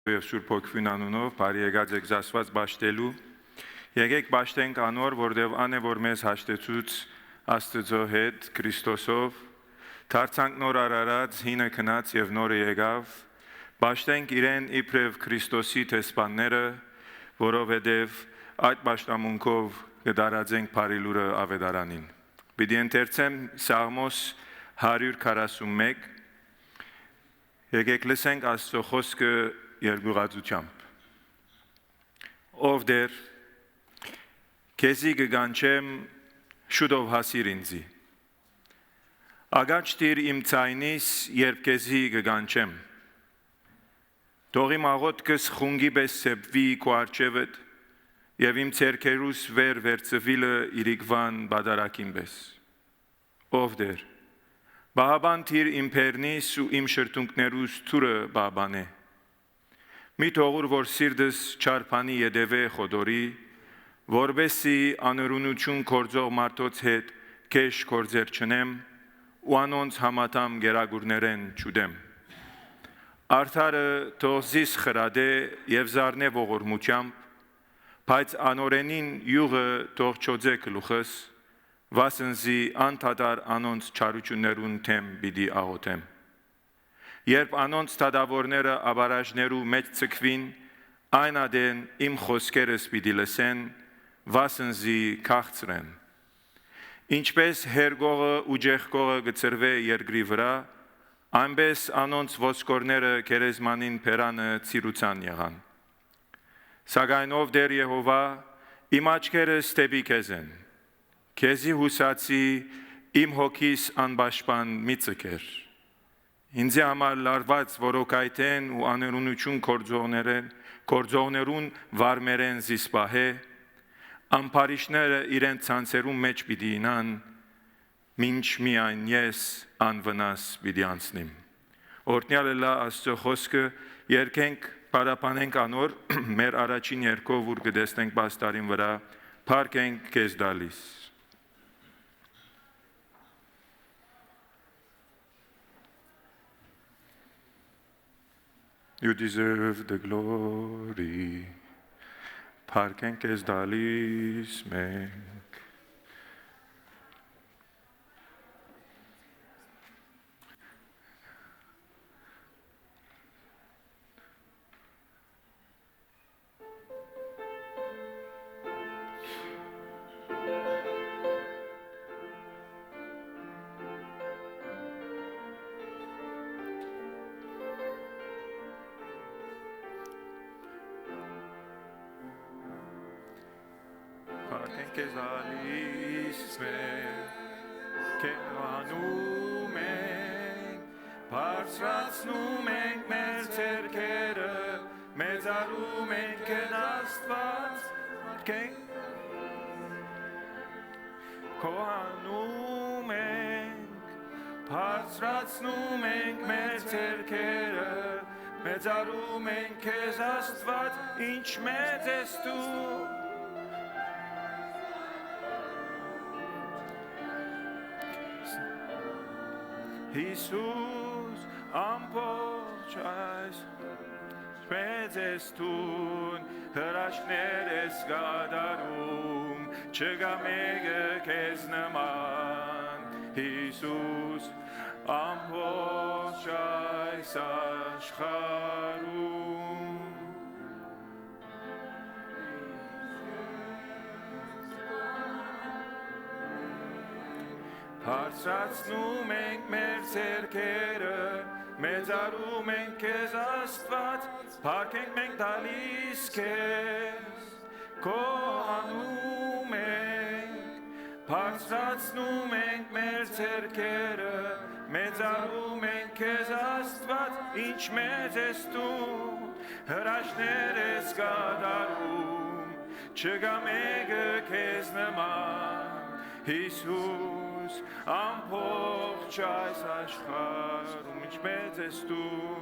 Եվ Սուրբ Հոգվին անունով բարի եկած եք Աստված բաշտելու, եկեք բաշտենք անոր, որտև ան է, որ մեզ հաշտեցուց Աստծո հետ Քրիստոսով, դարձանք նոր արարած, հինը քնած եւ նորը եկավ, բաշտենք իրեն իբրև Քրիստոսի տեսպանները, որովհետև այդ բաշտամունքով կդարածենք բարի լուրը ավետարանին։ Պիտի ընթերցեմ Սաղմոս 141, եկեք լսենք Աստծո խոսքը երկուղածությամբ։ Ով դեր, քեզի կգանչեմ, շուտով հասիր ինձի։ Ագաչ տիր իմ ցայնիս, երբ քեզի կգանչեմ։ Թող իմ աղոթքս խունգի պես սեպվի քո առջևդ, եւ իմ ցերկերուս վերցվիլը իրիկվան բադարակին պես։ Ով դեր, բահաբան տիր իմ բերնիս ու իմ շրթունքներուս թուրը բաբանե։ Մի թողուր, որ սիրտս չարփանի յետևե խոդորի, որբեսի անօրունություն կործող մարդոց հետ քեշ կործեր չնեմ ու անոնց համատամ գերագուրներեն չուդեմ։ Արդարը թող զիս խրադե եւ զարնե ողորմությամբ, բայց անօրենին յուղը թող չոձե գլուխս, վասնզի անդադար անոնց չարություններուն թեմ պիտի աղոթեմ։ Երբ անոնց թադավորները աբարաժներու մեջ ցկվին, այն ադեն իմ խոսքերս պիտի լսեն, վասնզի քաղցրեն։ Ինչպես հերգողը ու ջեղկողը գծրվե երկրի վրա, այնպես անոնց ոսկորները գերեզմանին փերանը ցիրուցան եղան։ Սակայն ով դեր Եհովա, իմ աչքերս դեպի քեզ են, քեզի հուսացի իմ հոգիս անպաշտպան մի ցկեր։ Ինձ համար լարված որոքայթեն ու աներունություն կործողներուն վարմերեն զիսպահե, ամպարիշները իրեն ցանցերում մեջ պիտի ինան, մինչ միայն ես անվնաս պիտի անցնիմ։ Օրհնյալ է Աստծո խոսքը, երկենք պարապանենք անոր, մեր առաջին երկով ուր կտեսնենք պաստարին վրա, փառքենք քեզ դալիս։ You deserve the glory. Փառքենք քեզ դալիս մենք։ Քեզ ալիս մենք, կենանում ենք, բարձրացնում ենք մեր ձեռքերը, մեծարում ենք քեզ Աստված, քոհանում ենք, բարձրացնում ենք մեր ձեռքերը, մեծարում ենք քեզ Աստված, ինչ մեծ ես դու։ Հիսուս ամբողջ այս մեծ ես տուն, հրաշքներ ես կատարում, չկա մեկը քեզ նման, Հիսուս ամբողջ այս աշխարհում։ Բարձրացնում ենք մեր ձեռքերը, մեծարում ենք քեզ Աստված, փառքենք մենք տալիս քեզ, քոհանում ենք, բարձրացնում ենք մեր ձեռքերը, մեծարում ենք քեզ Աստված, ինչ մեծ ես դու, հրաշքներ ես կատարում, չկա մեկը քեզ նման, Հիսուս ամբողջ այս աշխարհում, ինչ մեծ ես դու,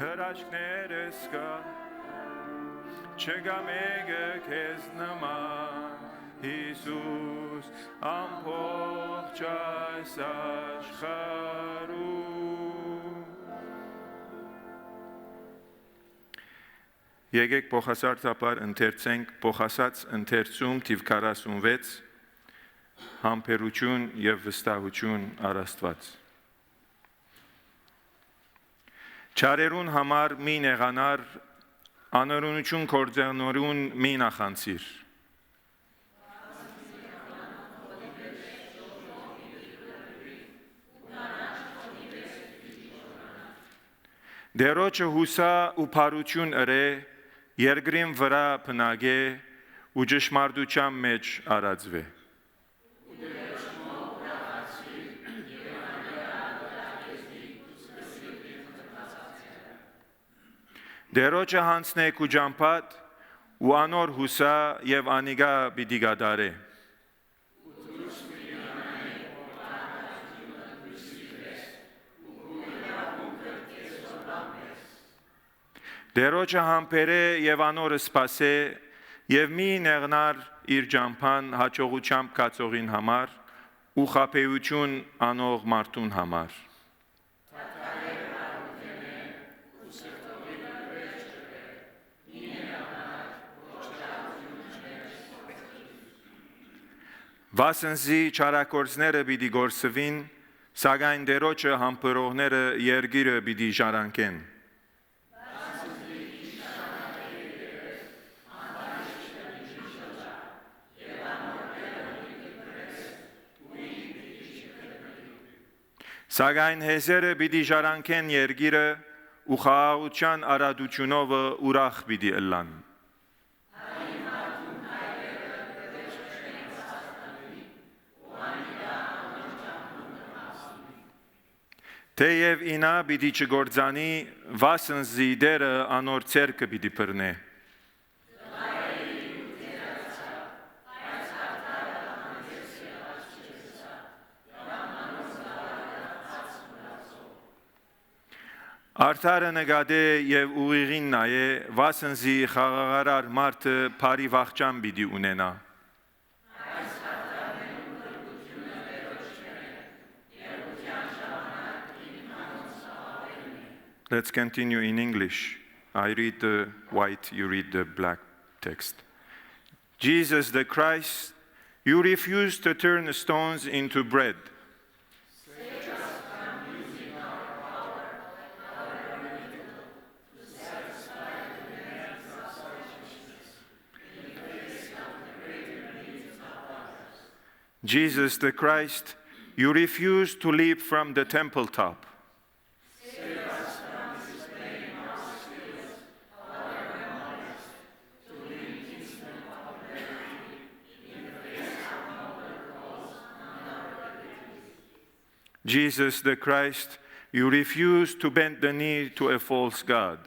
հրաշքներ ես կատարում, չկա մեկը քեզ նման, Հիսուս ամբողջ այս աշխարհում։ Եկեք փոխասարթապար ընթերցենք փոխասած ընթերցում թիվ 46 համբերություն եւ վստահություն առ Աստված։ Չարերուն համար մի նեղանար, անօրենություն կործանորուն մի նախանցիր։ Դերոջը հուսա ու փարություն ըրե, երկրին վրա փնագե ու ճշմարտության մեջ արածվե։ Դերոջը հանցնեք ու ջամփատ ու անոր հուսա եւ անիգա պիտի գադարե։ Դերոջը համբերե եւ անորը սպասե եւ մի նեղնար իր ջամփան հաջողությամբ կացողին համար ու խաբեություն անող մարդուն համար։ Վասնզի չարակորձները պիտի գործվին, սակայն դերոջը համբերողները երգիրը պիտի ժառանգեն։ Սակայն հեզերը պիտի ժառանգեն երգիրը ու խաղաղության արադությունովը ուրախ պիտի ըլլան։ Թեև ինա պիտի չգործանի, վասնզի դերը անոր ցերկը պիտի բռնե։ Արդարը նկատե եւ ուղիղին նայե, վասնզի խաղաղարար մարդը բարի վախճան պիտի ունենա։ Let's continue in English. I read the white, you read the black text. Jesus the Christ, you refuse to turn stones into bread. Jesus the Christ, you refuse to leap from the temple top. Jesus the Christ, you refuse to bend the knee to a false god.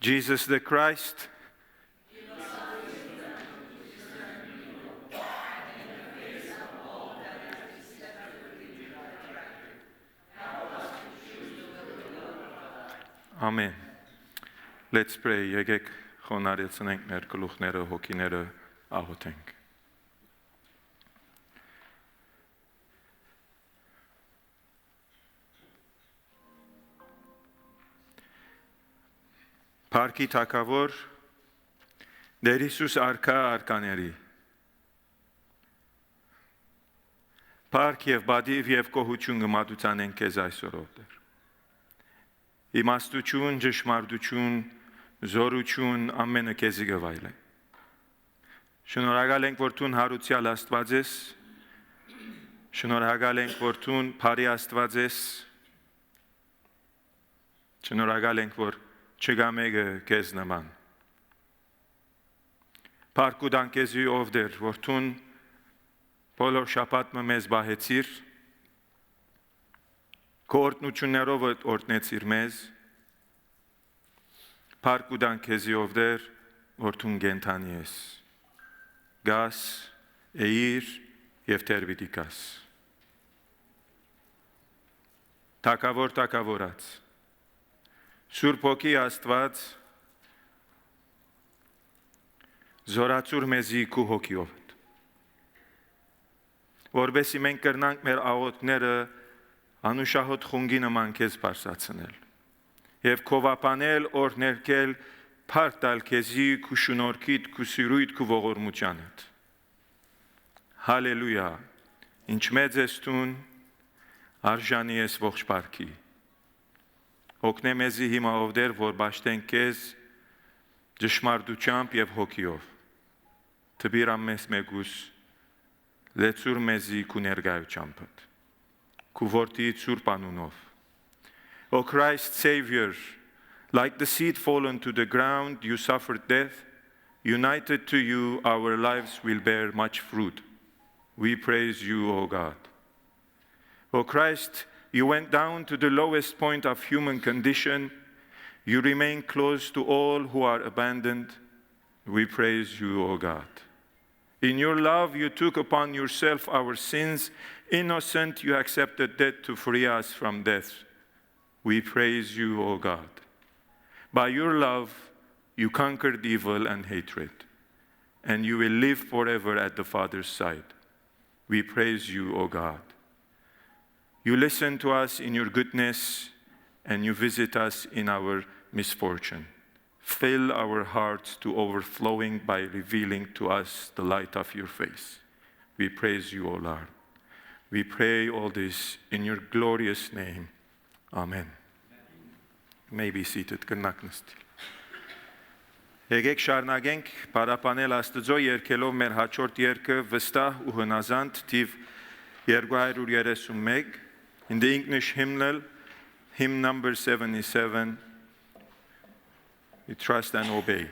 Jesus the Christ, Amen. Let's pray. Եկեք խոնարհեցնենք մեր գլուխները, հոգիները, աղոթենք։ Փառքի Թագավոր, Տեր Հիսուս արքա արկաների։ Փառք եւ բադիվ եւ կողություն գմատուցանենք քեզ այսօրով Տեր։ Իմաստություն, ճշմարտություն, զորություն ամենը քեզի գվայել է։ Շնորհակալ ենք, որ Տուն հարուցյալ Աստված ես։ Շնորհակալ ենք, որ Տուն բարի Աստված ես։ Շնորհակալ ենք, որ չկա մեկը քեզ նման։ Փառք ու դան քեզի ով Տեր, որ Տուն բոլոր շաբաթը մեզ բահեցիր, քո օրհնություններով օրհնեցիր մեզ։ Փառք ու դան քեզի ով Տեր, որ Տուն կենթանի ես։ Գաս, էիր եւ Տեր պիտի գաս։ Թագավոր թագավորած Սուրբ Հոգի Աստված, զորացուր մեզի քու հոգիով, որովհետեւ մենք կրնանք մեր աղոթքները անուշահոտ խունգի նման քեզ բարձրացնել եւ քովապանել օրներկել փարտալ քեզի քու շնորհքիդ քու սիրույթ քու ողորմությանդ հալելույա ինչ մեծ ես տուն արժանի ես ողջ բարքի օգնե մեզի հիմա ովդեր որ բաշտենք քեզ ճշմարտությամբ եւ հոգիով տբիրամ մեզ մեգուս լեցուր մեզի քու ներգայությամբ քու որդի սուրբ անունով O Christ Savior like the seed fallen to the ground you suffered death united to you our lives will bear much fruit we praise you O God O Christ you went down to the lowest point of human condition you remain close to all who are abandoned we praise you O God In your love, you took upon yourself our sins. Innocent, you accepted death to free us from death. We praise you, O God. By your love, you conquered evil and hatred, and you will live forever at the Father's side. We praise you, O God. You listen to us in your goodness, and you visit us in our misfortune. Fill our hearts to overflowing by revealing to us the light of your face. We praise you, O Lord. We pray all this in your glorious name. Amen. You may be seated. Եկեք շարունակենք պարապանել Աստծո երգելով մեր հաջորդ երգը վստահ ու հնազանդ թիվ 231 in the English hymnal, hymn number 77. We trust and obey.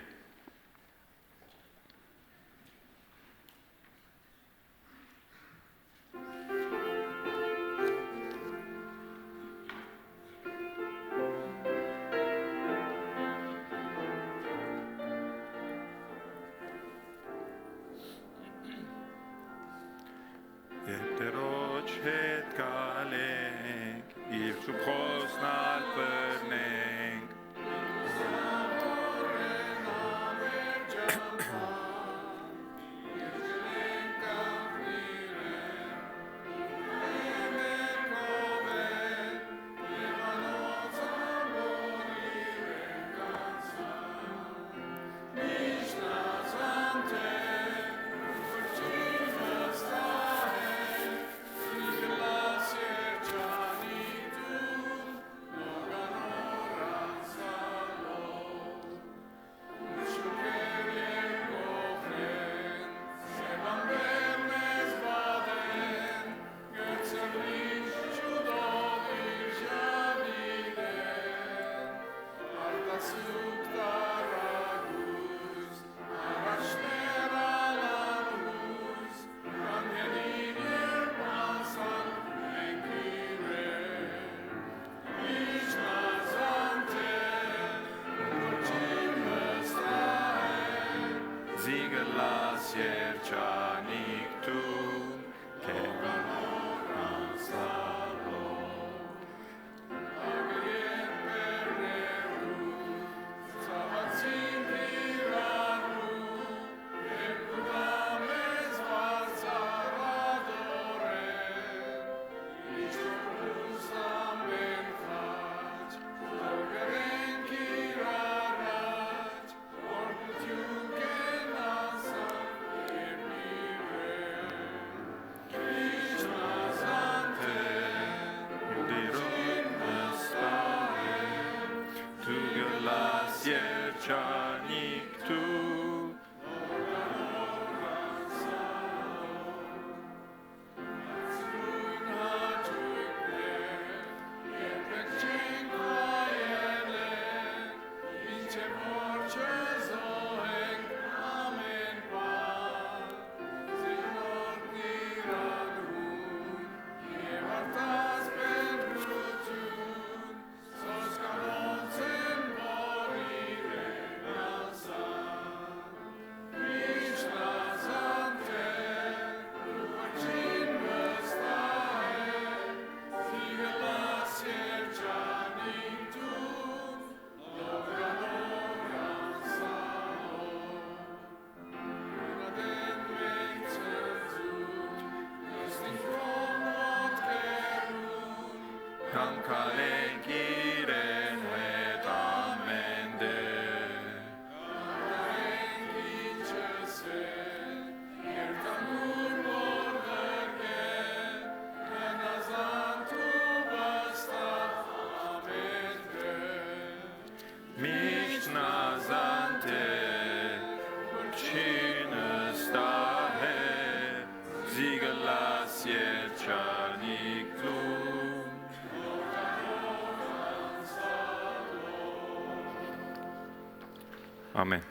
Ամեն։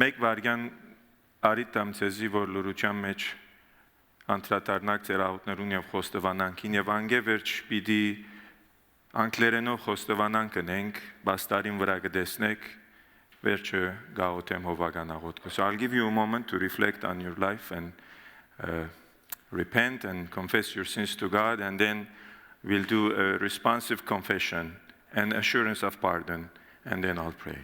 Մեկ վարյան արիտամ ցեզի որ լուրության մեջ անդրադառնանք ձեր աղոթներուն եւ խոստովանանքին եւ անգե վերջ պիտի անգլերենով խոստովանանք ընենք, բաստարին վրա կտեսնեք վերջը գաղութեմ հովական աղոթքը. So I'll give you a moment to reflect on your life and repent and confess your sins to God, and then we'll do a responsive confession and assurance of pardon, and then I'll pray.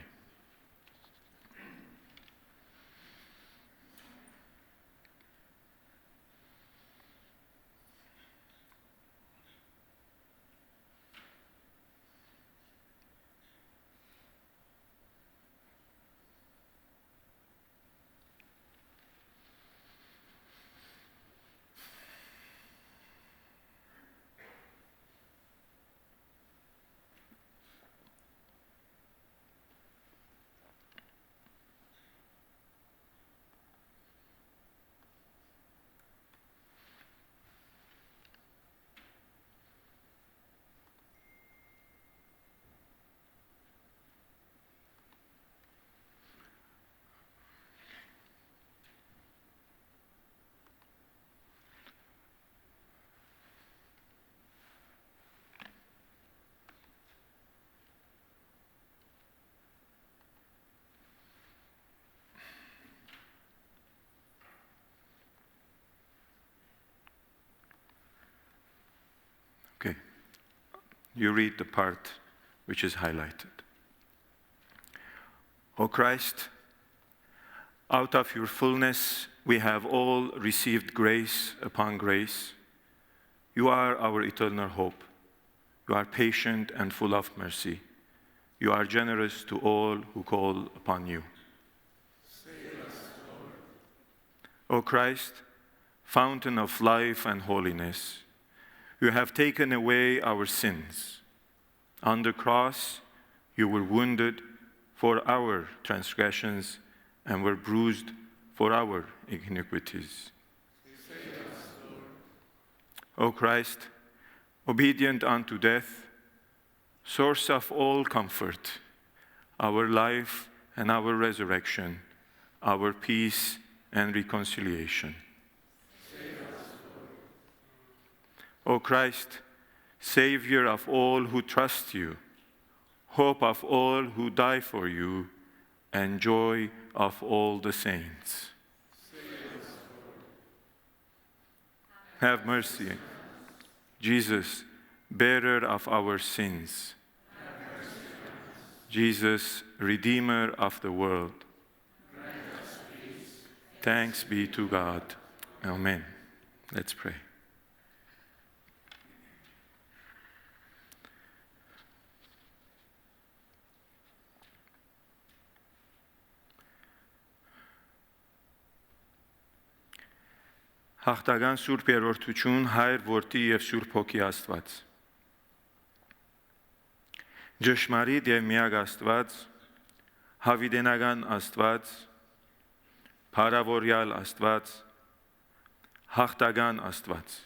Okay, you read the part which is highlighted. O Christ, out of your fullness we have all received grace upon grace. You are our eternal hope. You are patient and full of mercy. You are generous to all who call upon you. Save us, Lord. O Christ, fountain of life and holiness, you have taken away our sins. On the cross, you were wounded for our transgressions and were bruised for our iniquities. Save us, Lord. O Christ, obedient unto death, source of all comfort, our life and our resurrection, our peace and reconciliation. O Christ, Savior of all who trust you, hope of all who die for you, and joy of all the saints. Have mercy. Jesus, bearer of our sins. Jesus, Redeemer of the world. Thanks be to God. Amen. Let's pray. Հաղթական Սուրբ Երրորդություն, Հայր, Որդի և Սուրբ Հոգի Աստված։ Ճշմարիտ և միակ Աստված, հավիտենական Աստված, փառավորյալ Աստված, հաղթական Աստված։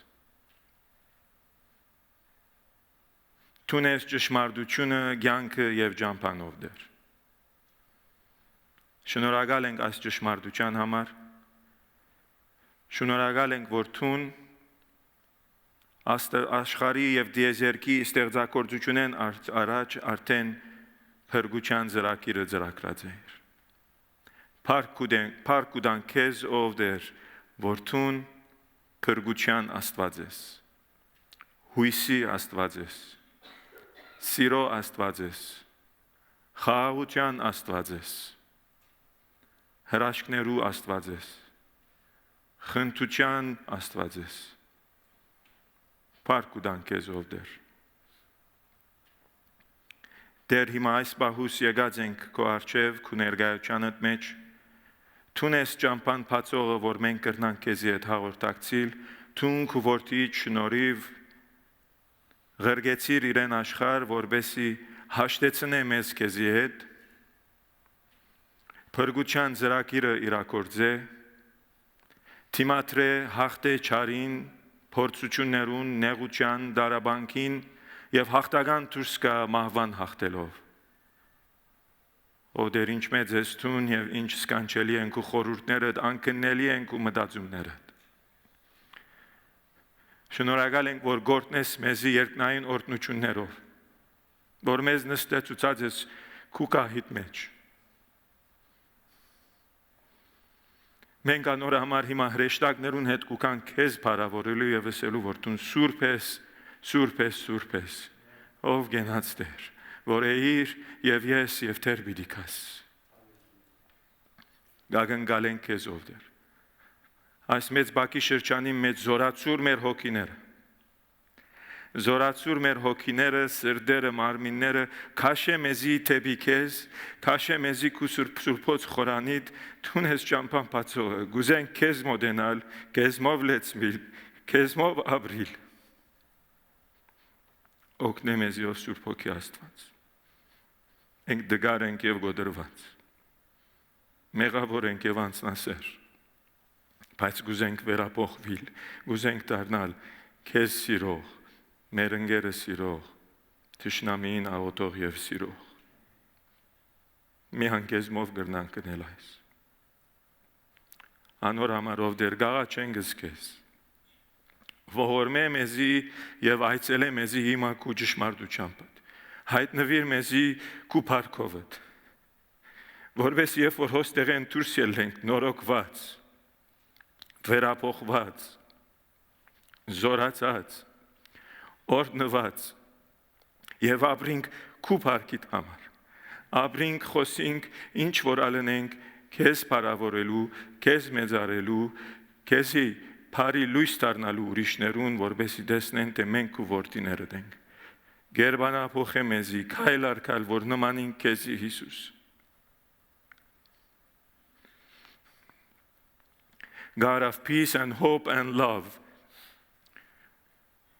Տունես ճշմարտությունը, կյանքը և ճամփանով դեր։ Շնորհակալ ենք այս ճշմարտության համար։ Շնորհակալ ենք, որ Տուն աշխարհի եւ դիեզերքի ստեղծագործությունեն առաջ արդեն փրկության ծրագիրը ծրագրած է։ Փառք ու դան քեզ, ով դեր, որ Տուն փրկության Աստված ես, հույսի Աստված ես, սիրո Աստված ես, խաղաղության Աստված ես, հրաշքներու Աստված ես, խնդության Աստված ես, փառք ու դան քեզ, ով դեր։ Դեր հիմա այս բահուս եկած ենք քո առջև, քո ներկայությանդ մեջ, Տունես ճամփան բացողը, որ մենք կրնանք քեզի հետ հաղորդակցիլ, Տուն քո որդի շնորհիվ ղրգեցիր իրեն աշխարհ, որբեսի հաշտեցնե մեզ քեզի հետ, փրկության ծրագիրը իրագործե, Թիմատրե հաղթե չարին, փորձություններուն, նեղության, դարաբանքին եւ հաղթական դուրս գա մահվան հաղթելով։ ով դեր ինչ մեծ ես տուն եւ ինչ սկանչելի են քու խորհուրդներդ, անկննելի են քու մտածումներդ։ Շնորհակալ ենք, որ գործնես մեզի երկնային օրհնություններով, որ մեզ նստեցուցած ես քու կահիտ մեջ։ Մենք անոր համար հիմա հրեշտակներուն հետ կուքան քեզ փառավորելու եւ ասելու, որ դու սուրբ ես, սուրբ ես, սուրբ ես, ով գենաց Տեր, որ էիր եւ ես եւ Տեր պիտի կաս։ Գագնգալ ենք քեզ ով Տեր։ Այս մեծ բակի շրջանի մեջ զորացուր մեր հոգիները։ Զորացուր մեր հոգիները, սրդերը, մարմինները, քաշե մեզի թեպի քեզ, քաշե մեզի քու սուրբոց խորանիդ, դու ես ճամփան բացողը, գուզենք քեզ մոդենալ, քեզմով լեցմիլ, քեզմով ապրիլ։ Օգնե մեզի ով Սուրբ Հոգի Աստված։ Ենք դգար ենք եւ գոդրված։ Մեղավոր ենք եւ անձնասեր։ Բայց գուզենք վերապոխվել, գուզենք դառնալ քեզ սիրող, մեր ընկերը սիրող, թշնամին աղոթող եւ սիրող։ Մի հանգեզմով գրնանք գնել այս։ Անոր համարով դեր գաղաչեն գզկես։ Ողորմե մեզի եւ այցելե մեզի հիմա քու ճշմարտությամբ։ Հայտնվիր մեզի քու փառքովդ։ Որպես երբ որ հոստեղեն դուրս ելենք նորոգված, վերապոխված, զորացած, օրհնված եւ ապրինք քու փառքիդ համար։ Ապրինք, խոսինք, ինչ որ ալնենք քեզ փառավորելու, քեզ մեծարելու, քեզի Փարի լույս դառնալու ուրիշներուն, որբեսի տեսնեն, թե մենք ու որդիներդ ենք։ Գերբանափոխե մեզի, քայլ առ քայլ, որ նմանենք քեզի Հիսուս։ God of peace and hope and love,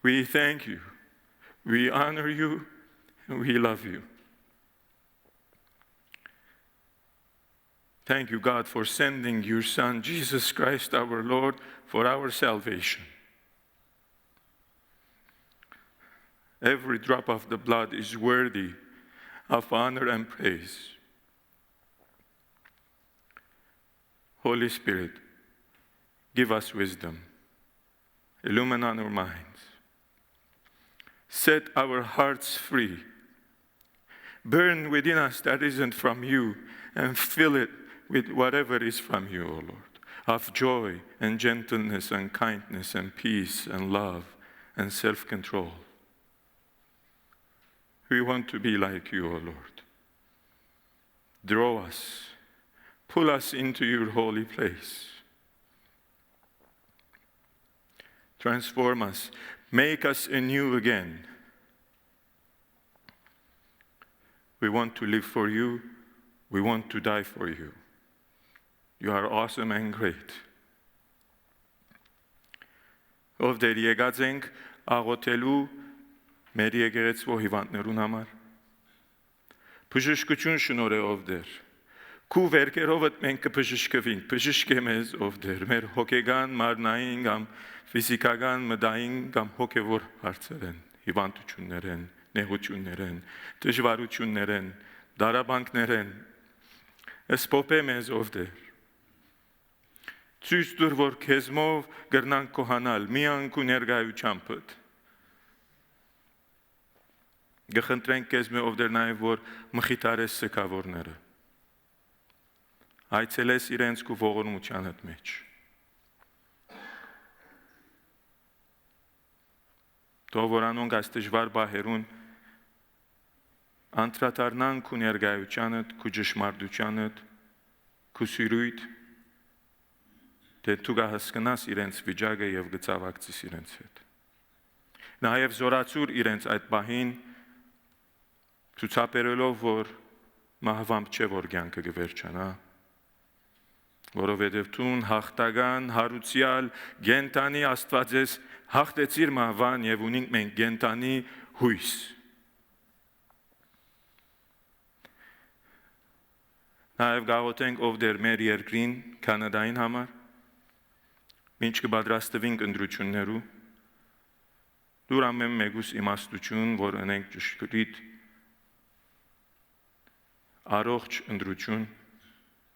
we thank you, we honor you, and we love you. Thank you, God, for sending your Son, Jesus Christ, our Lord, for our salvation. Every drop of the blood is worthy of honor and praise. Holy Spirit, give us wisdom. Illumine our minds. Set our hearts free. Burn within us that isn't from you and fill it with whatever is from you, O Lord, of joy and gentleness and kindness and peace and love and self-control. We want to be like you, O Lord. Draw us, pull us into your holy place. Transform us, make us anew again. We want to live for you, we want to die for you. You are awesome and great. Ով դեր եկած ենք աղոթելու մեր եկեղեցու հիվանդներուն համար։ Բժշկություն շնորհե ով դեր։ Քու վերքերովդ մենք կբժշկվենք, բժշկե մեզ ով դեր, մեր հոգեգան, մարմնային կամ ֆիզիկական, մտային կամ հոգևոր հարցեր են, հիվանդություններ են, նեղություններ են, դժվարություններ են, դարաբանքներ են։ Սփոփե մեզ ով դեր։ Ցույց տուր, որ քեզմով գրնանք կոհանալ միանք ու ներգայությամբ։ Գխնդրենք քեզ ով դեր նաև որ մխիթարես սքավորները։ Այցելես իրենց ու ողորմությանդ մեջ։ Թող որ անոնք այս դժվար բահերուն անդրադառնանք ու ներգայությանդ, ու ճշմարտությանդ, ու սիրույթ Թե դու կհասկանաս իրենց վիճակը եւ գծավակցես իրենց հետ։ Նաեւ զորացուր իրենց այդ բահին ցուցաբերելով, որ մահվամբ չէ որ կյանքը կվերջանա, որովհետեւ դու հաղթական, հարուցյալ, գենտանի Աստված ես, հաղթեցիր մահվան եւ ունենք մենք գենտանի հույս։ Նաեւ գաղութենք ով դեր մեր երկրին, Կանադային համար Ինչ կբադրաստվենք ընդրություններու, դուր ամեն մեկուս իմաստություն, որ ընենք ճշգրիտ առողջ ընտրություն,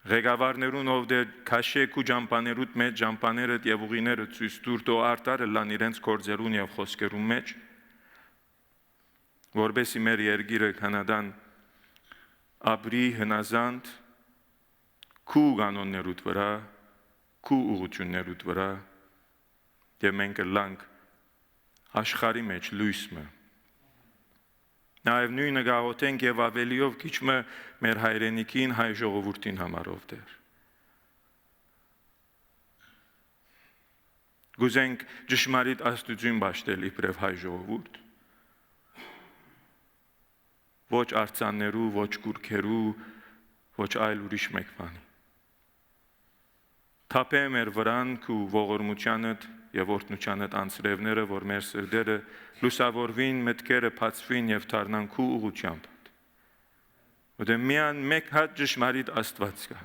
ղեկավարներուն ով դեր քաշեք ու ջամպաներուտ մեջ ջամպաներդ եւ ուղիները ցույց տուր տո արտարը լան իրենց կորձերուն եւ խոսքերուն մեջ, որբեսի մեր երգիրը Կանադան ապրի հնազանդ քու կանոններուտ վրա, քու ուղղություններուտ վրա եւ մենք լանք աշխարհի մեջ լույսը Նաև նույնը գաղութենք եւ ավելիով քիչմը մեր հայրենիքին հայ ժողովրդին համարով դեր։ Գուզենք ճշմարիտ աստուծուն բաշտել իբրև հայ ժողովուրդ։ Ոչ արցաններու, ոչ կուրքերու, ոչ այլ ուրիշ մեկ բանի։ Թափե մեր վրան ու ողորմությանդ եւ օրհնությանդ անձրևները, որ մեր սրտերը լուսավորվին, մտքերը բացվին եւ դառնան քու ուղղությամբ։ Ուրեմն միան մեկ հատ ճշմարիտ Աստված կա,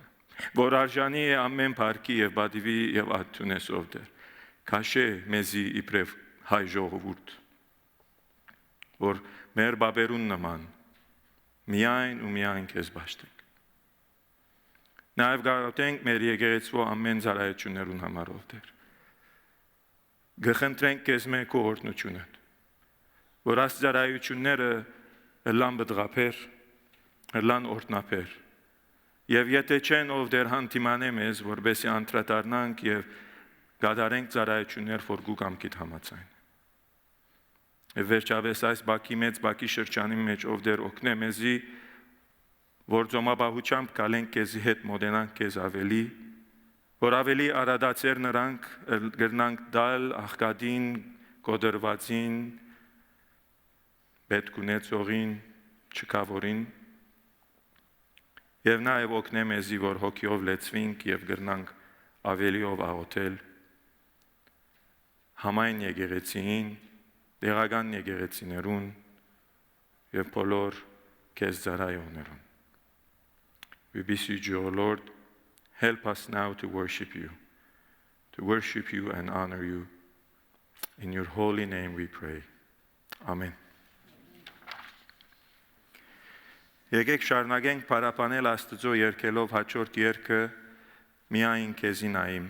որ արժանի է ամեն փառքի եւ բադիվի եւ ատունեսով դեր։ Քաշե մեզի իբրև հայ ժողովուրդ, որ մեր բաբերուն նման միայն ու միայն քեզ բաշտենք։ Նաև գաղութենք մեր եկեղեցու ամեն ծառայություններուն համարով դեր։ Գխնդրենք քեզ մեր կողորտնությունը, որ աստծարայությունները լան բդղափեր, լան օրտնապեր, եւ եթե չեն ով դեր հանդիմանե մեզ, որբեսի անդրադառնանք եւ գադարենք ծառայություններ, որ գու կամքիդ համացայն։ Եվ վերջապես այս բակի մեծ բակի շրջանի մեջ ով դեր օգնե մեզի, որ ծոմաբահությամբ կալենք քեզի հետ մոդենանք քեզ ավելի, որ ավելի արադացեր նրանք գրնանք դալ աղկադին, կոդրվածին, պետքունեցողին, չկավորին, եւ նաեւ օգնե մեզի, որ հոգիով լեցվինք եւ գրնանք ավելիով աղոթել համայն եկեղեցին, դեղական եկեղեցիներուն եւ բոլոր քեզ ծառայողներուն։ We beseech you, O Lord, help us now to worship you and honor you. In your holy name we pray. Amen. Եկեք շարունակենք պարապանել Աստծո երգելով հաջորդ երգը միայն քեզի նայիմ։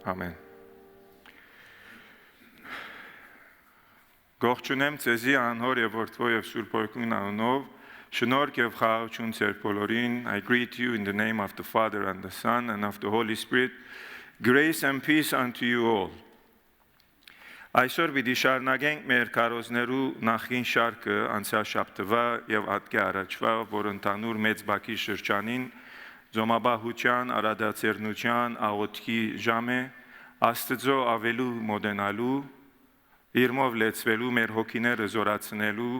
Amen. Գողջունեմ ցեզի անհոր եւ որդվո եւ Սուրբ Օգուն անունով, շնորհք եւ խաղաղություն ձեր բոլորին. I greet you in the name of the Father and the Son and of the Holy Spirit. Grace and peace unto you all. Այսօր պիտի շարունակենք մեր քարոզներու նախին շարքը անցյալ շաբթվա եւ ատկի առաջվա, որ ընդանուր մեծ բակի շրջանին Ձոմաբահության, արադացերնության, աղոթքի ժամ է, Աստծո ավելու մոդենալու, իրմով լեցվելու, մեր հոգիները զորացնելու,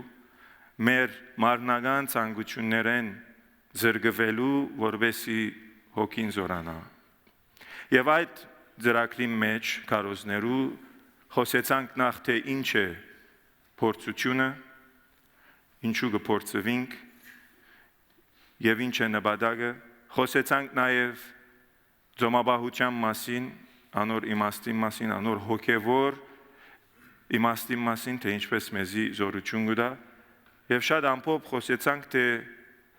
մեր մարմնական ցանկություններեն զրկվելու, որովհետեւ հոգին զորանա։ Եվ այդ ծրագրի մեջ քարոզներու խոսեցանք նախ թե ինչ է փորձությունը, ինչու կփորձվենք եւ ինչ է նպատակը, խոսեցանք նաեւ Ձոմաբահության մասին, անոր իմաստի մասին, անոր հոգեվոր իմաստի մասին, թե ինչպես մեզի զորություն կտա, եւ շատ ամփոփ խոսեցանք թե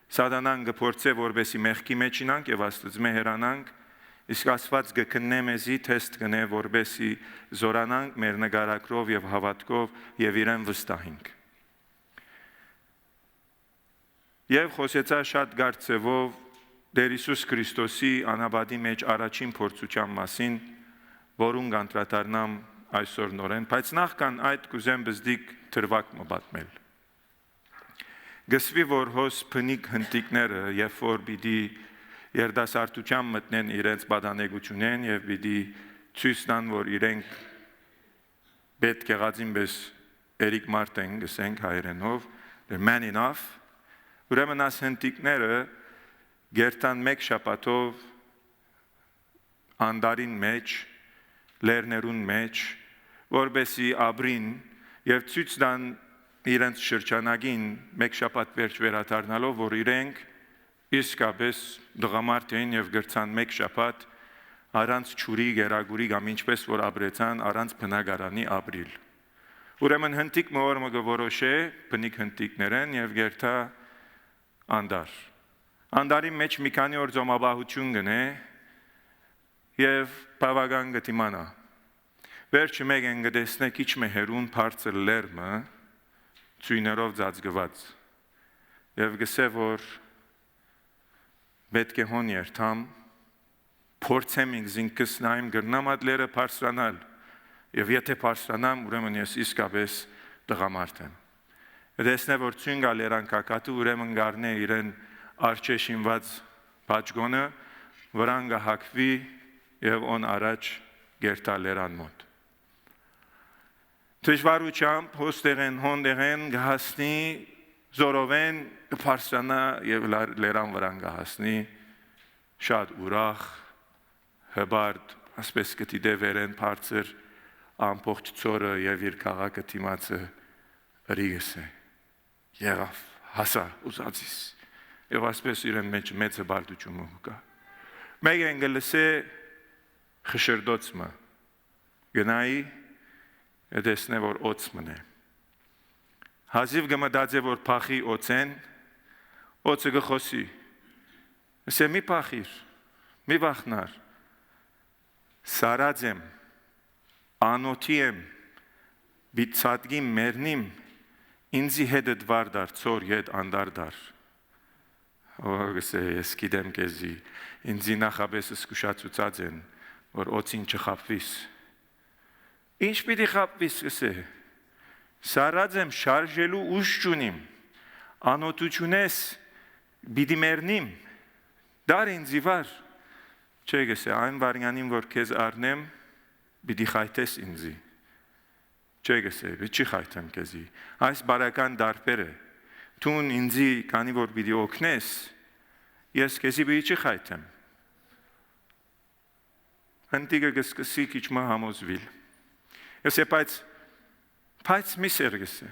Սատանան կփորձե որբեսի մեղքի մեջ ինանք եւ Աստծո հերանանք, իսկ Աստված կքննե մեզի թեստ կնե որբեսի զորանանք մեր նկարակրով եւ հավատքով եւ իրեն վստահենք։ Եվ խոսեցա շատ գարցեվով Տեր Հիսուս Քրիստոսի անաբադի մեջ առաջին փորձության մասին, որուն կանդրադառնամ այսօր նորեն, բայց նախքան այդ կուզեմ բզդիկ թրվակ մտածել։ Գսվի որ հոս փնիկ հնտիկները, երբ որ պիտի երդասարտության մտնեն իրենց բադանեգությունեն եւ պիտի ցույց տան, որ իրենք պետք եղածին պես Էրիկ Մարտեն գսենք հայերենով, the man enough, ուրեմն աս հնտիկները գերտան մեկ շաբաթով անդարին մեջ, լերներուն մեջ, որբեսի աբրին եւ ցույց տան իրենց շրջանագին մեկ շաբաթ վերջ վերադառնալով, որ իրենք իսկապես դղամարդ են եւ գրցան մեկ շաբաթ առանց ճուրի գերագուրի կամ ինչպես որ ապրեցան առանց բնակարանի ապրիլ։ Ուրեմն հնտիկ մորը գորոշե բնիկ հնտիկներեն եւ գերտա անդար։ Անդարի մեջ մի քանի օր Ձոմաբահություն գնե եւ բավական գտիմանա։ Վերջը մեկ են գտեսնե քիչ մեհերուն բարձր լերմը ծույներով ծածկված եւ գսե որ պետք է հոն երթամ փորձեմ ինքս նայեմ գրնամ ադլերը բարձրանալ եւ եթե բարձրանամ ուրեմն ես իսկապես տղամարդ եմ դեսնե որ ծույն գալերան կակատու ուրեմն գարնե իրեն արչեշինված բաճգոնը վրան գահակվի եւ on առաջ գերտալերան մոտ Դժվարությամբ հոստերեն հոնդերեն գահասնի զորովեն կփարսանա եւ լերան վրան գահասնի շատ ուրախ հբարդ ասպես կտիդե վերեն բարձր ամբողջ ծորը եւ իր քաղաքը դիմացը ռիգսե եղավ հասա ուզածիս եւ ասպես իրեն մեջ մեծ հբարդություն կա մեկ անգլսե խշրդոցը գնայի Դեսնե որ օծ մնե։ Հազիվ գմդածե որ փախի օծեն, օծը գխոսի։ Ասե մի փախիր, մի վախնար։ Սարած եմ, անոթի եմ, բիցածգի մերնիմ, ինձի հետ դվարդար, ծոր ետ անդարդար։ Ոգսե ես գիտեմ քեզի, ինձի նախապես սկուշացուցած են, որ օծին չխապվիս։ Ինչ պիտի խապվիս գսե, սարած եմ շարժելու ուժ չունիմ, անոտությունես պիտի մերնիմ, դար ինձի վար, չէ գսե, այն վարյանին, որ քեզ արնեմ, պիտի խայթես ինձի, չէ գսե, չի խայթեմ քեզի, այս բարական դարբերը, թուն ինձի կանի որ պիտի օգնես, ես քեզի պիտի չի խայթեմ, հնտիկը գսկսի քիչ մը համոզվիլ, Ես բայց մի սերգս է,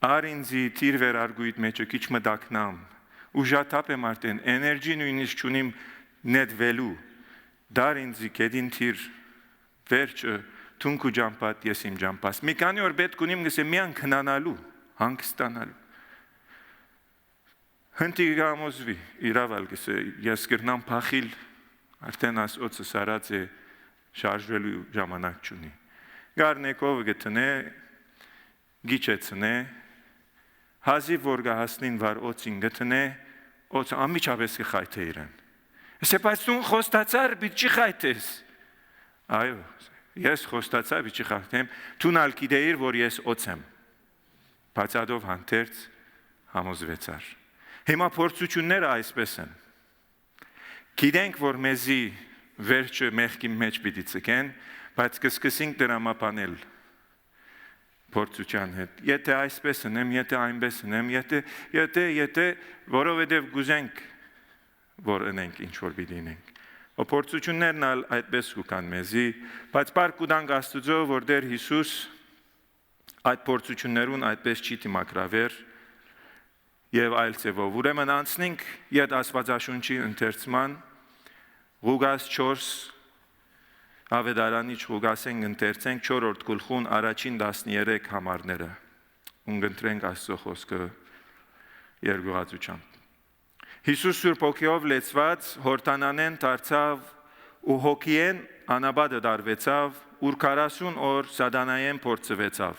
արինձի թիր վեր արգույտ մեջը քիչ մդակնամ, ուժատապ եմ արտեն, էներգի նույնիսկ չունիմ նետվելու, դար ինձի կեդին թիր վերջը թունք ու ջամպատ, ես իմ ջամպաս, մի կանի որ պետք ունիմ գսե միան քնանալու, հանգստանալու, հնտիկը գամոզվի, իրավալ գսե, ես գրնամ փախիլ, արդեն աս օծը սարած է շարժվելու ժամանակ չունի, Գարնեկով գտնե, գիչեցնե, հազիվ որ գահասնին վար օծին գտնե, օծը ամիջապես կխայթե իրեն։ Ես է բայց տուն խոստացար բիտ չի խայթես։ Այո, Ես խոստացա իջի խախտեմ, թունալ գիտեիր, որ ես օծ եմ։ Բայց ադով հանդերձ համոզվեցար։ Հիմա փորձությունները այսպես են։ Գիտենք, որ մեզի վերջը մեղքի մեջ պիտի ցկեն, բայց կսկսենք դրամապանել փորձության հետ։ Եթե այսպես ընեմ, եթե այնպես ընեմ, եթե որովհետև գուզենք, որ ընենք ինչ որ պիտի ունենք։ Փորձություններն այդպես կան մեզի, բայց բար կուտանք Աստծո, որ Տեր Հիսուս այդ փորձություններուն այդպես չի դիմակրավեր եւ այլ ձևով։ Ուրեմն անցնենք իդ Աստվածաշունչի ընթերցման Ղուկաս 4 ավետարանիչ Ղուկասեն ընթերցենք 4-րդ գլխուն առաջին 13 համարները։ Ունգընտրենք Աստծո խոսքը երկուղացությամբ։ Հիսուս Սուրբ Հոգիով լեցված հորտանանեն դարձավ ու հոգիեն անաբադը դարվեցավ, ուր 40 օր սատանայեն փորձվեցավ։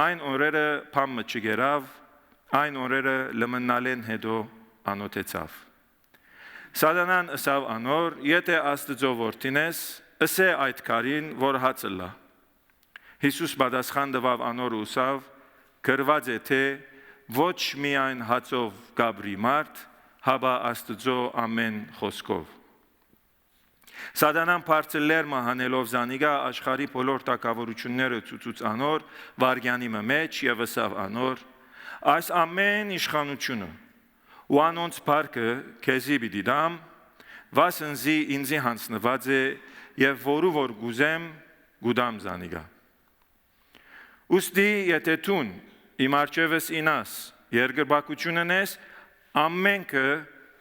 Այն օրերը փամը չգերավ, այն օրերը լմնալեն հետո անոթեցավ։ Սատանան ըսավ անոր, եթե Աստծո որդին ես, ըսե այդ քարին, որ հացը լա։ Հիսուս պատասխան տվավ անոր ու ուսավ, գրված է թե ոչ միայն հացով գաբրի մարդ, հաբա Աստծո ամեն խոսքով։ Սատանան բարձր լերմը հանելով զանիգա աշխարհի բոլոր տակավորությունները ցուցուց անոր, վարգյանի մեջ եւ ըսավ անոր, այս ամեն իշխանությունը ու անոնց փառքը քեզի պիտի դամ, վասնզի ինձի հանձնված է եւ որու որ գուզեմ գուդամ զանիգա։ Ուստի եթե տուն իմ արջևս ինաս երկրբակությունն ես, ամենքը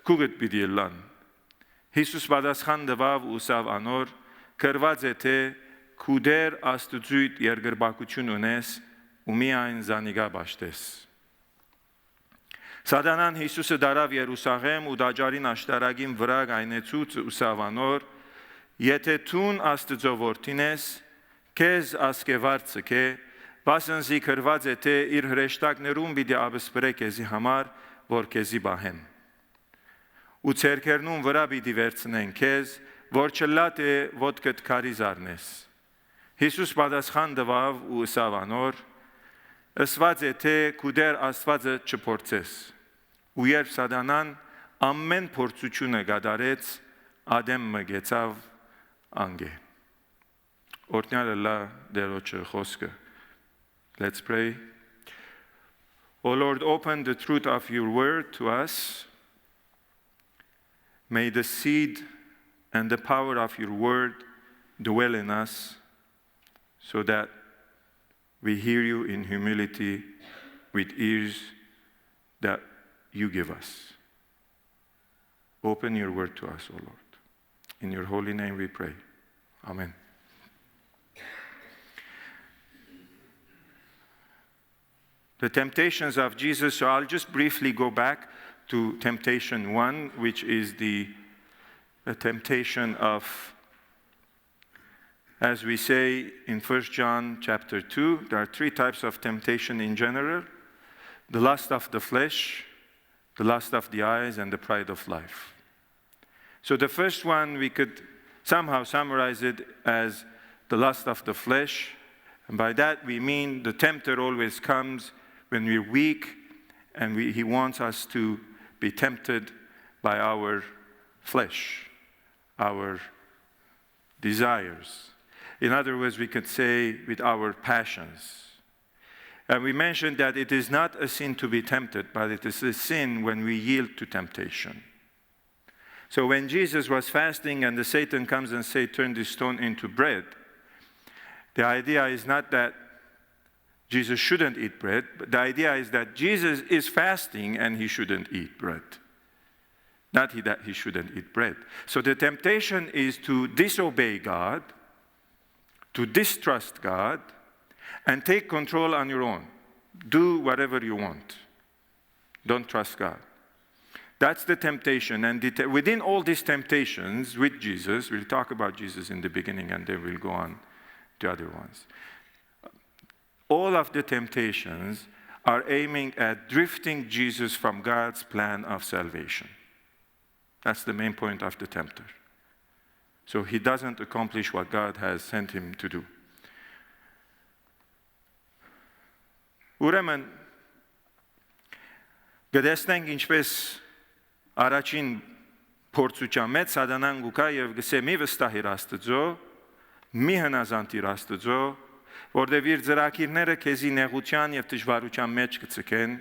քուգդ պիտի լան։ Հիսուս պատասխան տվավ ու ուսավ անոր, գրված է թե քու դեր Աստծույթ երկրբակություն ունես ու միայն զանիգա բաշտես։ Սատանան Հիսուսը դարավ Երուսաղեմ ու դաջարին աշտարակին վրա գայնեցուց ուսավ անոր, եթե տուն Աստծո որդին ես, քեզ ասկևար ցկե, վասնզի գրված է թե իր հրեշտակներուն պիտի աբսպրե քեզի համար, որ քեզի բահեն։ Ու ցերկերնուն վրա պիտի վերցնեն քեզ, որ չլատ է ոտքդ քարի զարնես։ Հիսուս պատասխան տվավ ու ըսավ անոր, ըսված է թե քու դեր Աստվածը չփորձես։ Ու երբ Սատանան ամեն փորձությունը գադարեց, ադեմ մգեցավ անգե։ Օրհնյալը լա դերոջը խոսքը։ Let's pray. O Lord, open the truth of your word to us. May the seed and the power of your word dwell in us so that we hear you in humility with ears that you give us. Open your word to us, O Lord. In your holy name we pray. Amen. The temptations of Jesus, so I'll just briefly go back to temptation 1, which is the temptation of, as we say in 1 John chapter 2, there are 3 types of temptation in general: the lust of the flesh, the lust of the eyes, and the pride of life. So the first one, we could somehow summarize it as the lust of the flesh, and by that we mean the tempter always comes when we're weak, and he wants us to be tempted by our flesh, our desires. In other words, we could say with our passions. And we mentioned that it is not a sin to be tempted, but it is a sin when we yield to temptation. So when Jesus was fasting and the Satan comes and says, turn this stone into bread, the idea is not that Jesus shouldn't eat bread, but the idea is that Jesus is fasting and he shouldn't eat bread. Not that he shouldn't eat bread. So the temptation is to disobey God, to distrust God, and take control on your own. Do whatever you want. Don't trust God. That's the temptation. And within all these temptations with Jesus, we'll talk about Jesus in the beginning and then we'll go on to other ones. All of the temptations are aiming at drifting Jesus from God's plan of salvation. That's the main point of the tempter. So he doesn't accomplish what God has sent him to do. Ուրեմն գտեսնենք ինչպես առաջին փորձության մեջ սատանան գուկա եւ գսե մի վստահիր Աստծո, մի հնազանդիր Աստծո, որտեղ իր ծրագիրները քեզի նեղության եւ դժվարության մեջ կցկեն,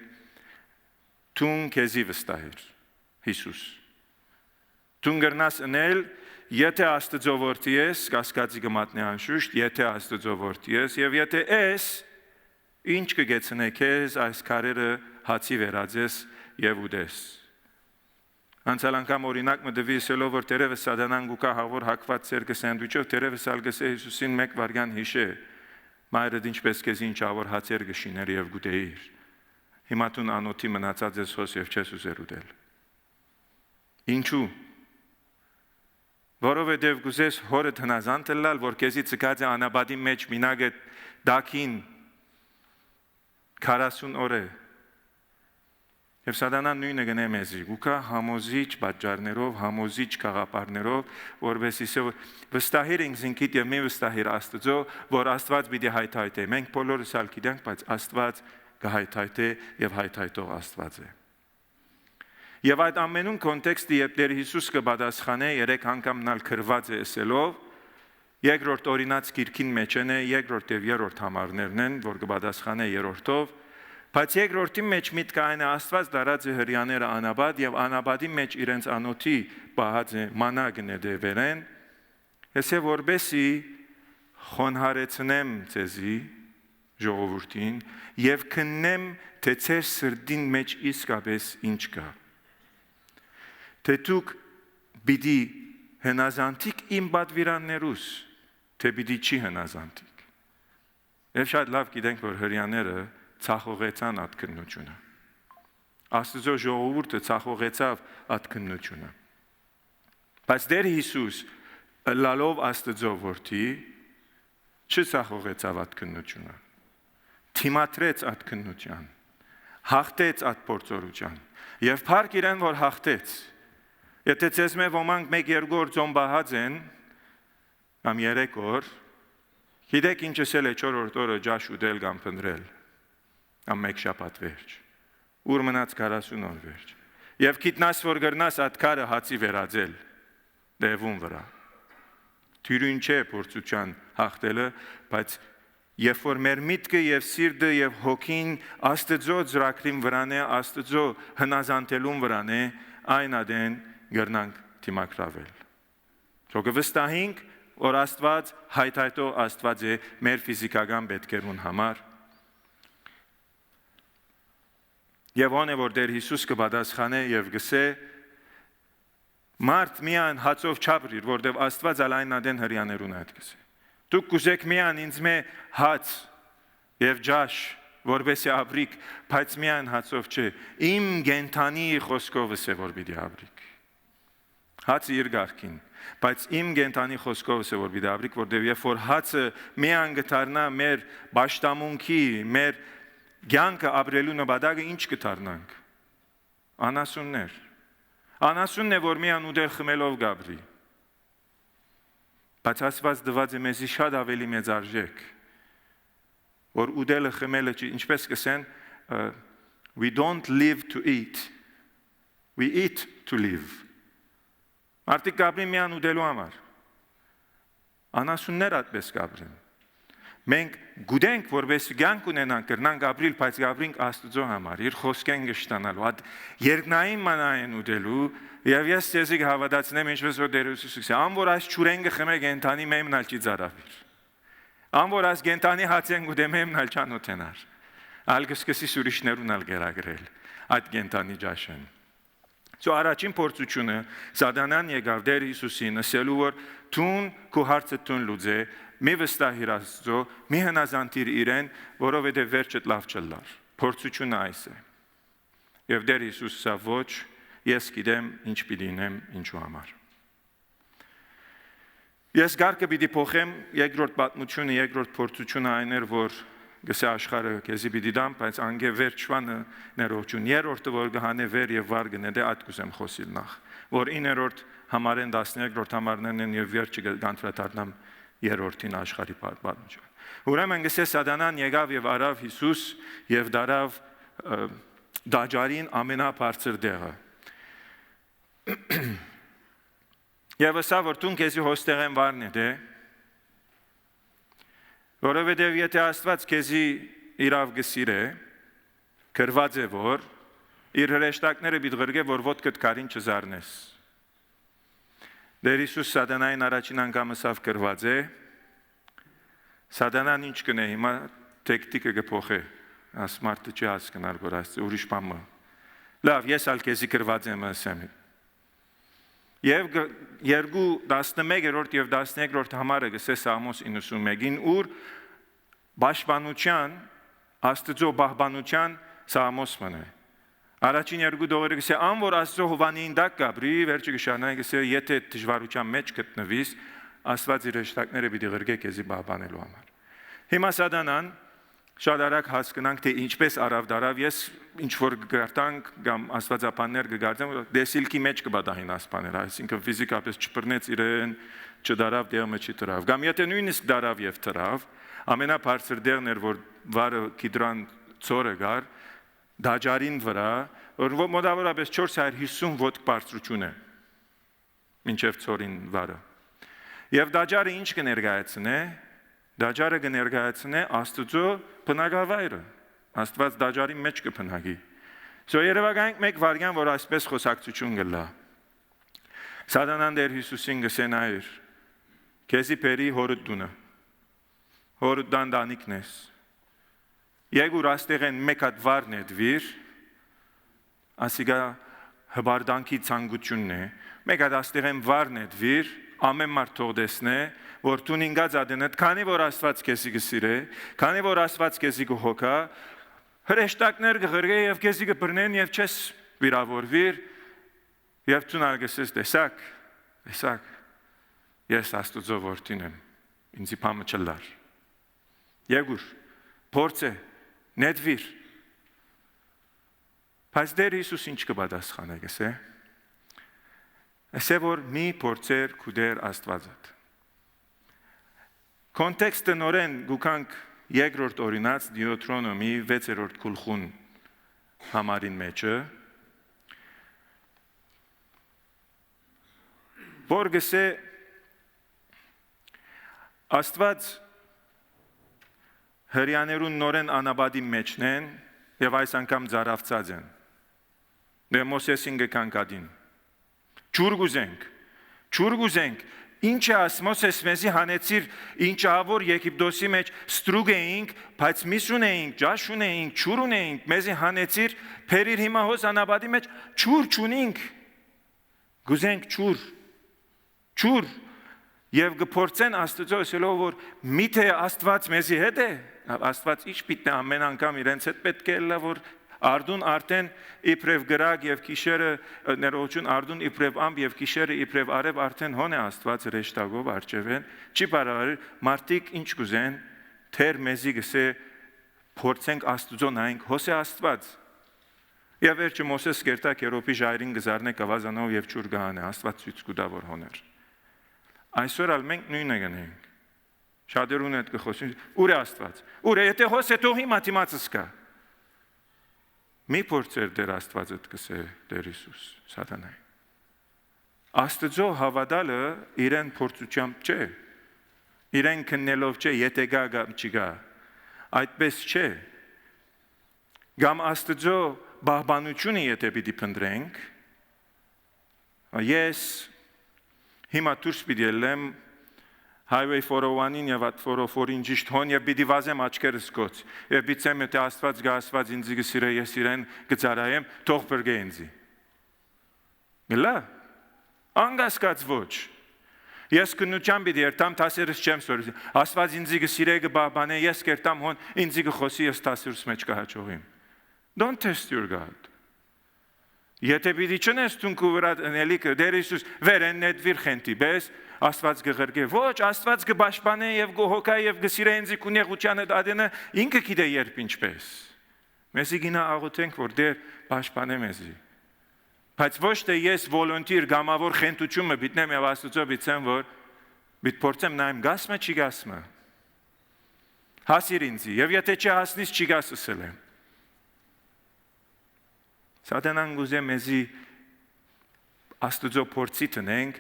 տուն քեզի վստահիր Հիսուս։ Տուն գրնաս անել, եթե Աստծո որդի ես, կասկածի կմատնի անշուշտ, եթե Աստծո որդի ես եւ եթե ես ինչ կգեցնե քեզ այս քարերը հացի վերածես եւ ուդես։ Անցյալ անգամ օրինակ մտվի ասելով որ տերևս սատանան գուկա հավոր հակված ցերկը սանդվիչով տերևս ալգսե Հիսուսին մեկ վարգան հիշե մայրդ ինչպես քեզ ինչ ավոր հացեր գշիներ եւ գուտեիր հիմա տուն անոթի մնացած ես հոս եւ չես ուզեր ուտել ինչու որովհետեւ գուզես հորդ հնազանդ լալ որ քեզի ցկած է անաբադի մեջ մինագը դակին 40 օր է Եվ սատանան նույնը գնե մեզի, գուկա համոզիչ պատճառներով, համոզիչ գաղափարներով, որովհետեւ վստահիր ինքնիդ եւ մի վստահիր Աստծո, որ Աստված պիտի հայթայթի։ Մենք բոլորս ալ գիտենք, բայց Աստված կհայթայթի եւ հայթայթող Աստված է։ Եվ այդ ամենուն կոնտեքստի երբ Տեր Հիսուս կպատասխանե 3 անգամնալ քրված է ասելով, երկրորդ օրինաց գիրքին մեջ են, երկրորդ եւ երրորդ համարներն են, որ կպատասխանե երրորդով Բայց երկրորդի մեջ միտքային Աստված դարած է հрьяաները անաբադ եւ անաբադի մեջ իրենց անոթի պահած է մանագն է դևերեն Ես որբեսի խոնհարեցնեմ ցեզի ժողովրդին եւ քննեմ թե ցեր սրդին մեջ իսկապես ինչ կա Թե դուք բիդի հնազանդիկ իմ բադվիրաններուս թե բիդի չի հնազանդիկ Եվ շատ լավ գիտենք որ հрьяաները Ցախողեցան այդ քննությունը։ Աստծո ժողովուրդը ցախողեցավ այդ քննությունը։ Բայց Տեր Հիսուս լալով Աստծո որդի չցախողեցավ այդ քննությունը։ Թիմատրեց այդ քննության։ Հաղթեց այդ փորձորության։ Եվ փառք իրեն որ հաղթեց։ Եթե ցեզ մե ոմանք 1-2 օր ծոմբահած են, կամ 3 օր, գիտեք ինչ ասել է 4-րդ օրը ջաշ ուտել կամ փնտրել։ Am մեկ շաբաթ վերջ ուր մնաց 40 օր վերջ եւ գիտնաս որ գրնաս այդ քարը հացի վերածել դևուն վրա թյուրին չէ փորձության հաղթելը բայց երբ որ մեր միտքը եւ սիրտը եւ հոգին Աստծո ծրագրին վրան է Աստծո հնազանդելուն վրան է այն ադեն գրնանք դիմակրավել Թող վստահենք որ Աստված հայթայթող Աստված է մեր ֆիզիկական պետքերուն համար Եվ ոնե որ Տեր Հիսուս կպատասխանե եւ գսե Մարդ միան հացով չապրիր, որտեվ Աստված ալայն ադեն հрьяաներուն այդ գսե Դուք կուզեք միան ինձ մե հաց եւ ջաշ, որբեսի ապրիկ, բայց միան հացով չէ Իմ գենթանի խոսքով է որ պիտի ապրիկ Հացը իր գարքին Բայց իմ գենթանի խոսքով է որ պիտի ապրիկ, որտեվ երբ որ հացը միան գտարնա մեր ճաշտամունքի, մեր Գյանքը ապրելու նպատակը ինչ կդառնանք Անասուններ Անասունն է որ միան ուտել խմելով գաբրի Բայց Աստված դված է մեզի շատ ավելի մեծ արժեք որ ուտելը խմելը ինչպես կսեն We don't live to eat We eat to live Արդիկ գաբրի միան ուտելու համար Անասուններ այդպես գաբրին Մենք գուտենք որպես կյանք ունենանք կրնանք ապրիլ բայց գաբրինք Աստծո համար իր խոսքեն գշտանալու այդ երկնային մանային ուտելու եւ ես ցեզի հավատացնեմ ինչպես որ Տեր Հիսուսը ամ որ այս ճուրենգը խմե գենթանի մեմնալ չի ծարավիր ամ որ այս գենթանի հացեն գուտեմ մեմնալ չանոթենար ալգսկսի սուրիշներուն ալ գերագրել այդ գենթանի ջաշեն ಸೊ առաջին փորձությունը սատանան եկավ Տեր Հիսուսին ասելու որ տուն քո հարցը տուն լուծե մի վստահիր Աստծո մի հնազանդիր իրեն որովհետև վերջը լավ չլար փորձությունը այս է եւ Տեր Հիսուսը ոչ ես գիտեմ ինչ պիտի ինեմ ինչու համար Ես գարկը պիտի փոխեմ երկրորդ պատմությունը երկրորդ փորձությունը այն էր որ գսե աշխարհը քեզի պիտի դամ բայց անգե վերջվանը ներողություն երրորդը որ գահանե վեր եւ վարգն է դե այդ կուսեմ խոսիլ նախ որ 9-րդ համարեն 13-րդ համարներն են եւ վերջը գանտրատարնամ 3-րդին աշխարհի պատմություն։ Ուրեմն գսե Սատանան եկավ եւ արավ Հիսուս եւ դարավ դաջարին ամենաբարձր դեղը։ Եվ ասա որ դու քեզի հոստեղեն վարն է, որովհետև եթե Աստված քեզի իրավ գսիրե, գրված է որ իր հրեշտակները պիտի գրգե որ ոտքդ կարին չզառնես։ Դեր Հիսուս Սատանային առաջին անգամ ասավ գրված է, Սատանան ինչ կնե հիմա տեկտիկը կփոխե, աս մարդը չի հասկանալ որ Աստծո ուրիշ բան։ Լավ, ես ալ քեզի գրված եմ ասեմ։ Եվ 11-րդ եւ 13-րդ համարը գսե Սամոս 91-ին ուր պաշտպանության Աստծո պահպանության Սամոսն է։ Առաջին երկու դողերը գսե ան որ Աստծո հովանին դակ գաբրի վերջը գշանայ գսե եթե դժվարության մեջ գտնվիս Աստված իր հրեշտակները պիտի գրգե քեզի պահպանելու համար։ Հիմա Սատանան շատ արագ հասկանանք թե ինչպես արավ դարավ ես ինչ որ գարտանք կամ աստվածապաններ կգարձեմ դեսիլքի մեջ կբադահին ասպաներ այսինքն ֆիզիկապես չբռնեց իրեն չդարավ դեղը չի դրավ կամ եթե նույնիսկ դարավ եւ դրավ ամենաբարձր դեղն էր որ վարը Կիդրան ծորը գար դաջարին վրա որ մոտավորապես 450 ոտք բարձրություն է մինչև ծորին վարը եւ դաջարը ինչ կներկայացնե Դաջարը կներկայացնե Աստծո բնակավայրը, Աստված դաջարի մեջ կբնակի։ Երևակայենք մեկ վարյան, որ այսպես խոսակցություն գլա։ Սատանան դեր Հիսուսին գսեն այր, քեզի բերի հորդ դունը, հորդ դանդանիքն ես։ Եգուր աստեղեն մեկ հատ վարն է դվիր, ասիգա հբարդանքի ցանկությունն է, մեկ հատ աստեղեն վարն է դվիր, ամեն մարդ թող տեսնե, որ դու ինգած ադենդ, քանի որ Աստված քեզի գսիրե, քանի որ Աստված քեզի կհոգա, հրեշտակներ կղրգե եւ քեզի կբռնեն եւ չես վիրավորվիր եւ դու արգեսես տեսակ, ես Աստծո որդին եմ, ինձի փամը չլար։ Եգուր, փորձե, նետվիր։ Բայց դեր Հիսուս ինչ կպատասխանե գսե։ Ասե որ մի փորձեր քուդեր Աստվածդ։ Կոնտեքստը նորեն գուքանք երկրորդ օրինաց Դիոտրոնոմի 6-րդ գլխուն համարին մեջը որ գսե Աստված հրյաներուն նորեն անաբադի մեջն են եւ այս անգամ ծարավծած են դե Մոսեսին գկանքադին ճուրգուզենք Ինչ ասմոսես մեզի հանեցիր ինչ ավոր Եգիպտոսի մեջ ստրուգ էինք, բայց միս ունեինք, ջաշ ունեինք, ճուր ունեինք, մեզի հանեցիր փերիր հիմա հոս անաբադի մեջ ճուր չունենք, գուզենք ճուր եւ գփորձեն Աստծո ասելով որ միթե Աստված մեզի հետ է, Աստված ինչ պիտի ամեն անգամ իրենց հետ պետք է լա որ Արդուն արդեն իբրև գրակ եւ քիշերը ներողություն արդուն իբրև ամբ եւ քիշերը իբրև արև արդեն հոն է Աստված հրեշտակով արջևեն չի բարավարի մարդիկ ինչ կուզեն թեր մեզի գսե փորձենք Աստծո նայենք հոսե Աստված եւ վերջը Մոսես կերտակ Երոպի ժայրին գզարնե կավազանով եւ ճուր գանե Աստված ցույց կուտա որ հոներ այսօր ալ մենք նույնը գնենք շատերուն հետ կխոսին ուր է Աստված ուր է եթե հոսե թող հիմա դիմացս կա Մի փորձեր դեր Աստվածը գսե դեր Հիսուս Սատանայ Աստծո հավատալը իրեն փորձությամբ չէ իրեն քննելով չէ եթե գա կամ չգա այդպես չէ Գամ Աստծո բահբանությունը եթե պիտի փնտրենք ես հիմա դուրս պիտի ելեմ Highway 401-ին եւ 404-ին ճիշտ հոն եւ պիտի վազեմ աչքերս գոց եւ պիտեմ եթե Աստված ինձ գսիրե ես իրեն գծարայեմ թող բրգե ինձի Գլա անգասկած ոչ Ես կնուճամ պիտի երթամ տասերս չեմ սորի Աստված ինձ գսիրե գբաբանե ես կերտամ հոն ինձ գխոսի ես տասերս մեջ կհաջողիմ Don't test your God Եթե պիտի չնես թունքու վրա նելիքը դեր Հիսուս վերեն նետվիր խենտի բես Աստված գղրգե ոչ Աստված գբաշխանե եւ գոհոկա եւ գսիրե ինձ կունեղությանը դադենը ինքը գիտե երբ ինչպես Մեզի գինա աղոթենք որ դեր պաշտպանե մեզի Բայց ոչ թե ես վոլոնտիր գամավոր խենթությունը բիտնեմ եւ Աստծո բիցեմ, որ բիտ փորձեմ նայեմ գասմը չի գասմը։ Հասիր ինձ եւ եթե չհասնից չի գասսել եմ։ Սատանան գուզե մեզի Աստծո փորձի տնենք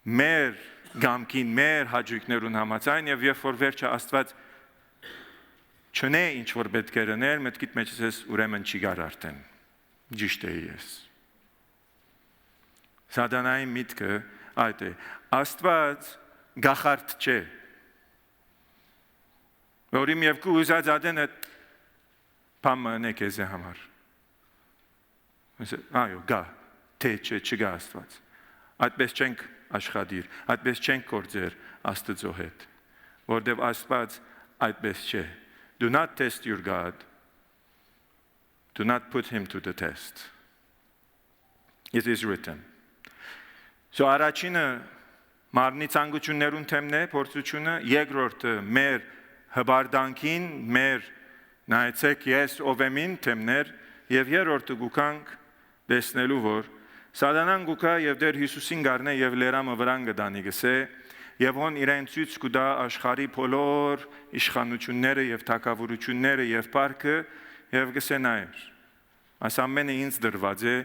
մեր գամքին, մեր հաճույքներուն համաձայն եւ երբ որ վերջը Աստված չնե ինչ որ պետք է լիներ, մտքիդ մեջ ես ուրեմն չի գար արդեն։ Ճիշտ է ես։ Սատանայի միտքը այդ է։ Աստված գախարդ չէ։ Որիմ եւ քու ուզած ադենը փամն է քեզ համար։ Այո, գա, թե չէ չգա Աստված։ Այդպես չենք աշխատիր, այդպես չենք գործեր Աստծո հետ, որտեվ Աստված այդպես չէ։ Do not test your God. Do not put him to the test. It is written. So առաջինը մարմնի ցանկություններուն թեմն է, փորձությունը, երկրորդը մեր հբարդանքին, մեր նայեցեք ես ով եմ ին թեմներ, եւ երրորդը գուքանք տեսնելու որ Սատանան գուքա եւ դեր Հիսուսին գարնե եւ լերամը վրան գդանի գսե եւ հոն իրեն ցույց կուտա աշխարհի բոլոր իշխանությունները եւ թակավորությունները եւ парքը եւ գսե նայր այս ամենը ինձ դրված է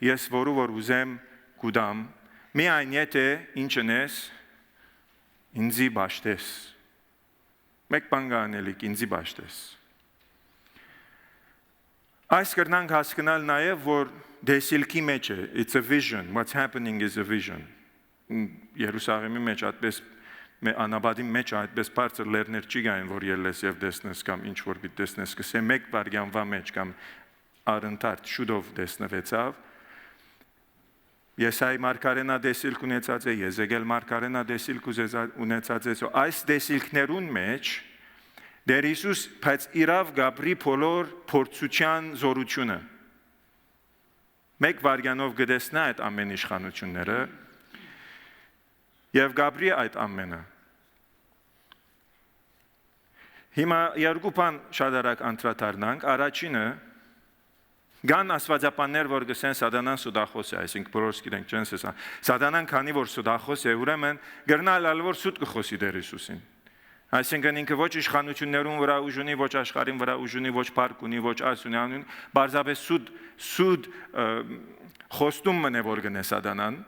ես որ ուզեմ կուդամ միայն եթե ինչն ես ինձի բաշտես մեկ բան կանելիք ինձի բաշտես այս կրնանք հասկանալ նաեւ որ դեսիլքի մեջ է it's a vision what's happening is a vision Երուսաղեմի մեջ այդպես անաբադի մեջ այդպես բարձր լերներ չի գային որ ելես եւ դեսնես կամ ինչ որ պիտի դեսնես կսե մեկ վարյանվա մեջ կամ արընթարթ շուտով դեսնվեցավ Եսայի մարգարենա դեսիլք ունեցած է Եզեկել մարգարենա դեսիլք ունեցած է այս դեսիլքներուն մեջ դեր Հիսուս բայց իրավ գաբրի բոլոր փորձության զորությունը մեկ վարյանով գտեսնա այդ ամեն իշխանությունները եւ գաբրի այդ ամենը Հիմա երկու բան շատ արագ անդրադառնանք առաջինը Գան աստվածապաններ որ գսեն սատանան սուդախոս է այսինքն բոլորս գիտենք չեն ասա սատանան քանի որ սուդախոս է ուրեմն գրնալ որ սուտ կխոսի դեր Հիսուսին Այսինքն ինքը ոչ իշխանություններուն վրա ուժ ունի, ոչ աշխարհին վրա ուժ ունի, ոչ парք ունի, ոչ այս ունի, անուն, բարձրապես սուդ խոստում մնե որ գնե սատանան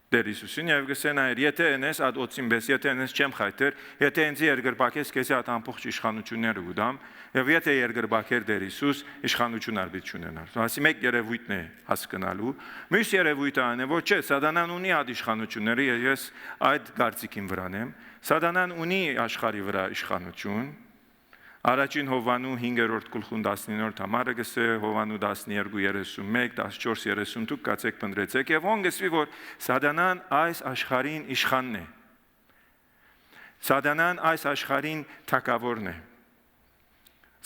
դեր Հիսուսին եւ գսեն այր, եթե այնես ад օծին բես, եթե այնես չեմ խայտեր, եթե ինձ երգրբակես քեզի ատ ամբողջ իշխանությունները ուդամ, եւ եթե երգրբակեր դեր Հիսուս իշխանություն արբիտ չունենար։ Ասի մեկ երևույթն է հասկանալու, մյուս երևույթը այն է, որ չէ, սատանան ունի ад իշխանությունները, եւ ես այդ կարծիքին վրան եմ, սատանան ունի աշխարհի վրա իշխանություն Առաջին Հովանու 5-րդ գլխուն 19-րդ համարը գսե Հովանու 12:31, 14:30 դուք կացեք փնտրեցեք եւ ոնք գսվի որ սատանան այս աշխարհին իշխանն է։ Սատանան այս աշխարհին թակավորն է։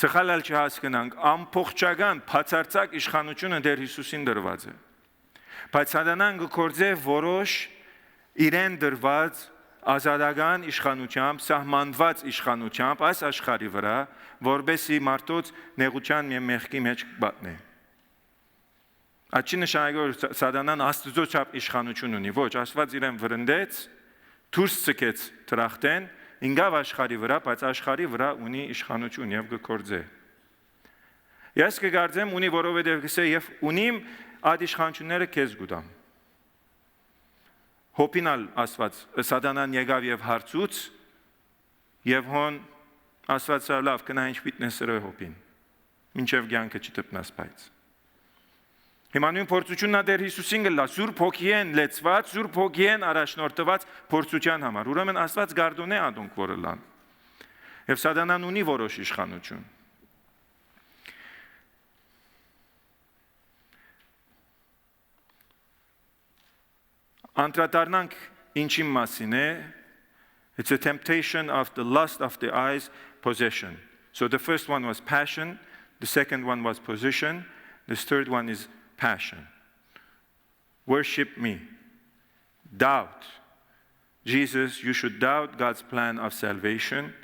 Ցխալալ չհասկանանք ամբողջական բացարձակ իշխանությունը դեր Հիսուսին դրված է։ Բայց սատանան գործե որոշ իրեն դրված ազատական իշխանությամբ, սահմանված իշխանությամբ այս աշխարհի վրա, որբեսի մարդոց նեղության եւ մեղքի մեջ բատնե։ Աչի նշանակի որ սատանան Աստծո չափ իշխանություն ունի, ոչ, Աստված իրեն վրընդեց, դուրս ցկեց դրախտեն, ինգավ աշխարհի վրա, բայց աշխարհի վրա ունի իշխանություն եւ գործե։ Ես կգարձեմ ունի որովհետեւ գսե եւ ունիմ այդ իշխանությունները քեզ գուտամ։ Հոպինալ Աստված սատանան եկավ եւ հարցուց եւ հոն Աստված լավ կնա ինչ պիտնեսրը հոպին մինչեւ ցանկը չտպնաս բայց Հիմա նույն փորձությունն ա դեր Հիսուսին գլա Սուրբ Հոգիեն լեցված Սուրբ Հոգիեն առաջնորդված փորձության համար ուրեմն Աստված գարդոնե ադոնք որը լան եւ սատանան ունի որոշ իշխանություն Անդրադառնանք ինչի մասին է It's a temptation of the lust of the eyes possession. So the first one was passion, the second one was possession, the third one is passion. Worship me. Doubt. Jesus, you should doubt God's plan of salvation.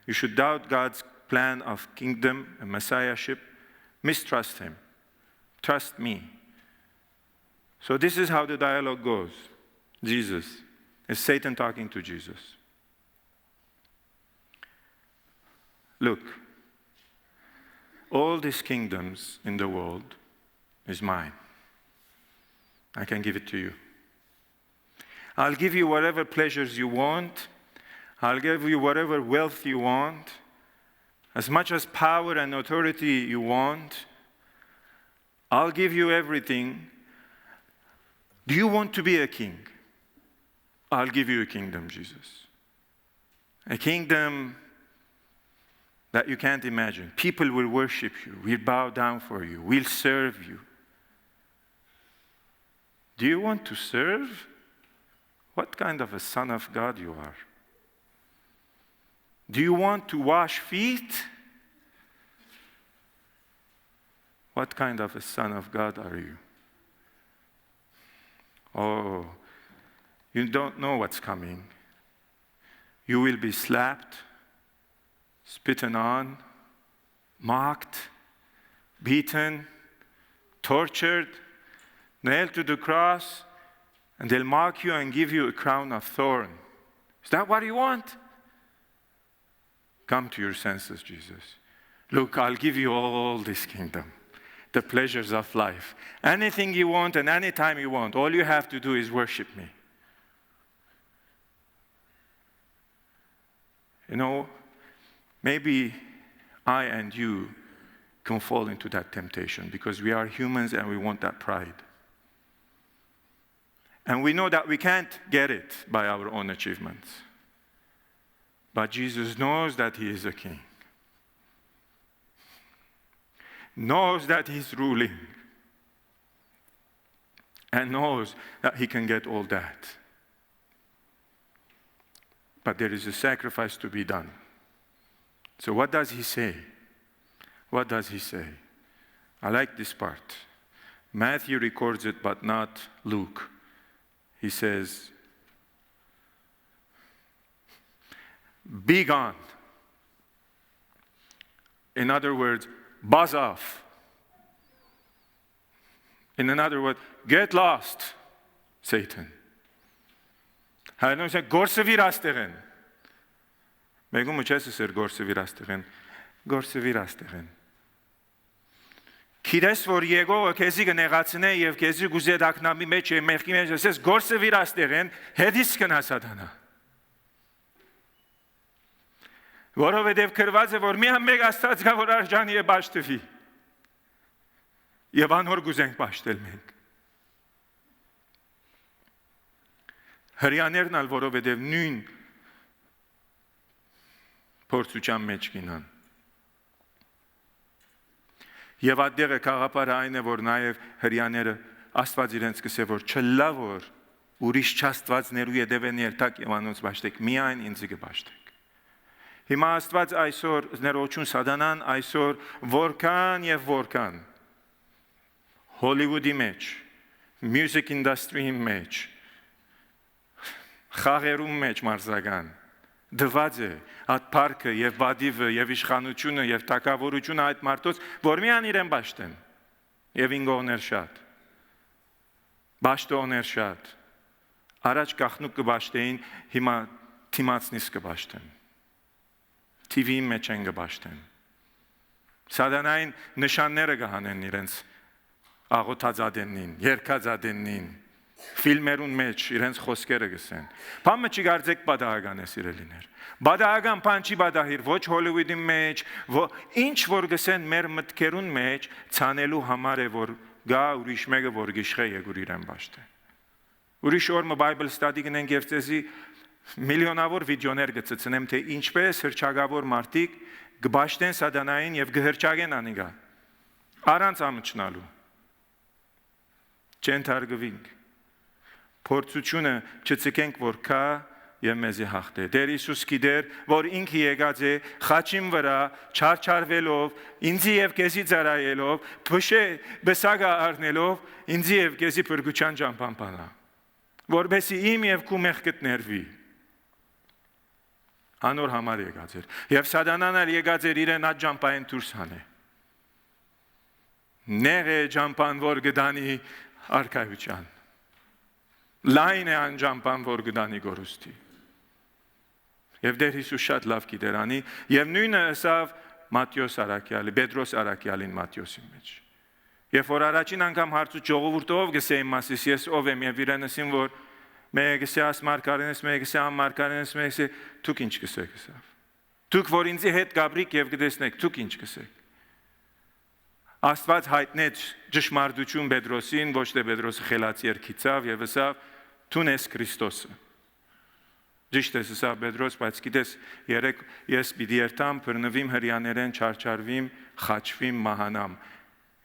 You should doubt God's plan of kingdom and messiahship. Mistrust him. Trust me. So this is how the dialogue goes. Jesus. It's Satan talking to Jesus. Look, all these kingdoms in the world is mine. I can give it to you. I'll give you whatever pleasures you want. I'll give you whatever wealth you want. As much as power and authority you want. I'll give you everything. Do you want to be a king? I'll give you a kingdom, Jesus. A kingdom that you can't imagine. People will worship you, will bow down for you, will serve you. Do you want to serve? What kind of a son of God you are? Do you want to wash feet? What kind of a son of God are you? Oh, you don't know what's coming. You will be slapped, spitting on, mocked, beaten, tortured, nailed to the cross, and they'll mock you and give you a crown of thorns. Is that what you want? Come to your senses, Jesus. Look, I'll give you all this kingdom, the pleasures of life. Anything you want and anytime you want, all you have to do is worship me. You know, maybe I and you can fall into that temptation because we are humans and we want that pride. And we know that we can't get it by our own achievements. But Jesus knows that He is a king. Knows that He's ruling. And knows that He can get all that. But there is a sacrifice to be done. So what does He say? What does He say? I like this part. Matthew records it, but not Luke. He says, be gone. In other words, buzz off. In another word, get lost, Satan. Հայերեն գործը վիրաստեղեն։ Մեկում չես ասեր գործը վիրաստեղեն, գործը վիրաստեղեն։ Քիրես որ Եգովը քեզի կնեղացնե եւ քեզի գուզե դակնամի մեջ է մեղքի մեջ ասես գործը վիրաստեղեն, հետից կնա Սատանա։ Որովհետև գրված է որ միայն մեկ Աստված կա որ արժանի է բաշխտվի։ Եվ անոր գուզենք բաշխտել մենք։ Հրյաներն ալ որովհետև նույն փորձության մեջ կինան։ Եվ այդտեղը խաղապարը այն է որ նաև հրյաները Աստված իրենց կսե որ չլա որ ուրիշ չաստվածներու յետևեն երթակ եւ անոնց բաշխտեք միայն ինձ կբաշխտեք։ Հիմա Աստված այսօր ներողություն Սատանան այսօր որքան եւ որքան Հոլիվուդի մեջ, music industry-ի մեջ, խաղերում մեջ մարզական դված է այդ парքը եւ բադիվը եւ իշխանությունը եւ տակավորությունը այդ մարդոց որ միան իրեն բաշխտեն եւ ինգողներ շատ բաշխտողներ շատ առաջ կախնուկ կբաշխտեին հիմա թիմացնից կբաշխտեն TV-ի մեջ են կբաշխտեն Սատանային նշանները կհանեն իրենց աղոթածադենին երկածադենին Ֆիլմերուն մեջ իրենց խոսքերը գսեն։ Բամը չգարձեք բադահական է սիրելիներ։ Բադահական բան չի բադահիր ոչ Հոլիվուդի մեջ, ինչ որ գսեն մեր մտքերուն մեջ ցանելու համար է որ գա ուրիշ մեկը որ գիշխե եկուր իրեն բաշխտե։ Ուրիշ օրը Bible study գնենք եւ ցեզի միլիոնավոր վիդեոներ գծցնեմ թե ինչպես հրճագավոր մարդիկ գբաշխտեն Սատանային եւ գհրճագեն անիգա։ Առանց ամճնալու։ Չեն թարգվինք։ Փորձությունը չծկենք որ կա եւ մեզի հաղթե։ Տեր Հիսուս գիտեր, որ ինքը եկած է խաչին վրա չարչարվելով, ինձի եւ քեզի ծառայելով, փշե բեսագա առնելով, ինձի եւ քեզի փրկության ճամփամփանա։ Որբեսի իմ եւ քու մեղքդ ներվի։ Անոր համար եկած էր։ Եվ Սատանան ալ եկած էր իրեն այդ ճամփային դուրս հանե։ Ները ճամփան որ գդանի արքայության։ Լայն է անջամպան, որ գդանի գորուստի։ Եվ Տեր Հիսուս շատ լավ գիտեր անի, եւ նույնը ասավ Մատթեոս Արաքյալի, Պետրոս Արաքյալին Մատթեոսի մեջ։ Երբ որ առաջին անգամ հարցու ժողովուրդով գսեին մասիս, ես ով եմ եւ իրանեսին որ մեկը ասես մարգարենես, մեկը ասես անմարգարենես, մեկը ասես դուք ինչ կսեք ասավ։ Դուք որ ինձի հետ գաբրիկ եւ գտեսնեք, դուք ինչ կսեք։ Աստված հայտնեց ճշմարտություն Պետրոսին, ոչ թե Պետրոսը խելացի երկիցավ եւ ասավ դու ես Քրիստոսը։ Ճիշտ է ասավ Պետրոս, բայց գիտես, երեք ես պիտի երթամ, բռնվիմ հրյաներեն, չարչարվիմ, խաչվիմ, մահանամ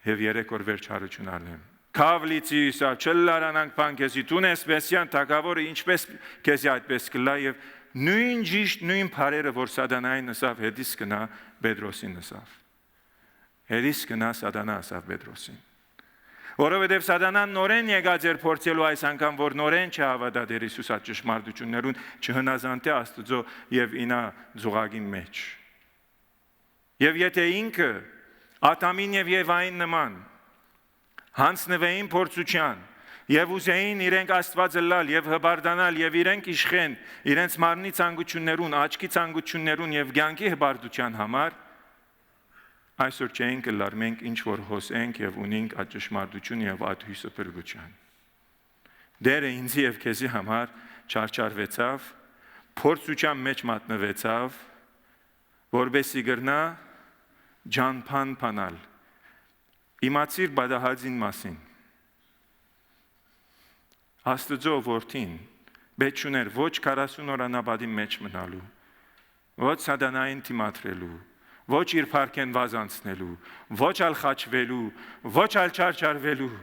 եւ երեք օր վերջարություն առնեմ։ Քավլիցի սա չլարանանք բանկեսի դու ես Մեսիան թագավորը ինչպես քեզի այդպես կլա եւ նույն ճիշտ նույն բարերը որ սատանային ասավ հետիս կնա Պետրոսին ասավ։ Հետիս կնա սատանա ասավ Պետրոսին։ Որովհետև սատանան նորեն եկած էր փորձելու այս անգամ, որ նորեն չհավատա Տեր Հիսուս այդ ճշմարտություններուն, չհնազանդե Աստծո եւ ինա զուգագին մեջ։ Եվ եթե ինքը Ադամին եւ Եվային նման հանձնվեին փորձության եւ ուզեին իրենք Աստվածը լալ եւ հբարդանալ եւ իրենք իշխեն իրենց մարմնի ցանկություններուն, աչքի ցանկություններուն եւ ցանկի հբարդության համար այսօր չենք լար մենք ինչ որ հոսենք եւ ունենք այդ ճշմարտություն եւ այդ հույսը բրգության։ Դերը ինձ եւ քեզի համար չարչարվեցավ, փորձության մեջ մատնվեցավ, որբեսի գրնա ջանփան փանալ։ Իմացիր բադահածին մասին։ Աստծո որդին պետք չուներ ոչ 40 օր անաբադի մեջ մնալու, ոչ սատանային դիմադրելու, ոչ իր փառքեն վազանցնելու, ոչ ալ խաչվելու, ոչ ալ չարչարվելու,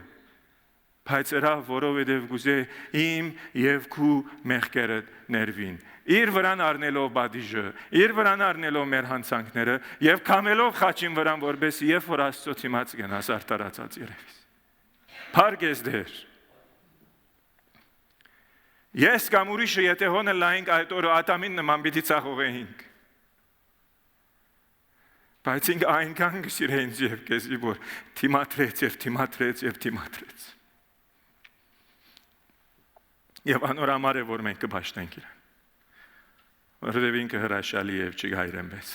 բայց ыրա որովհետև գուզե իմ եւ քու մեղքերը ներվին։ Իր վրան առնելով բադիժը, իր վրան առնելով մեր հանցանքները եւ կամելով խաչին վրան որբեսի եւ որ Աստծո դիմաց գնաս արտարացած երևիս։ Փարգես դեր։ Ես կամ ուրիշը եթե հոնը լայինք այդ օրը Ադամին նման պիտի ցախողեինք։ Բայց ինք այնքան գսիրեին եւ քեզի որ թիմատրեց եւ թիմատրեց եւ թիմատրեց։ Եվ անոր համար է որ մենք կփաշտենք իրեն։ Որովհետև ինքը հրաշալի եւ չգայրեն մեզ։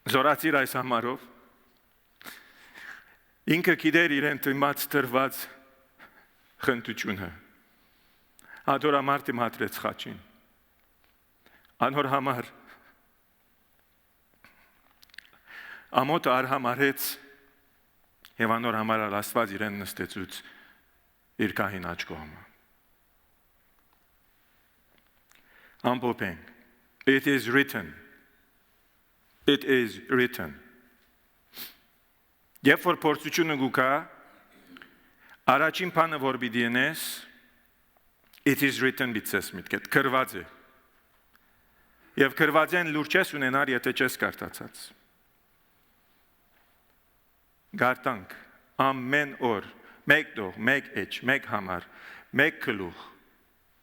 Զորացիր այս համարով ինքը գիտեր իրեն դիմաց տրված խնդությունը։ Ադորամարտի մատրեց խաչին։ Անոր համար ամոթը արհամարեց եւ անոր համար Աստված իրեն նստեցուց իր կահին աջ կողմը։ Ամփոփենք. It is written. It is written. Երբ որ փորձությունը գուկա, առաջին բանը որ պիտի անես, it is written բիցես միտքեդ, գրված է։ Եվ գրվածեն լուրջ ես ունենար, եթե չես կարդացած։ Գարտանք ամեն օր, մեկ դող, մեկ էջ, մեկ համար, մեկ գլուխ,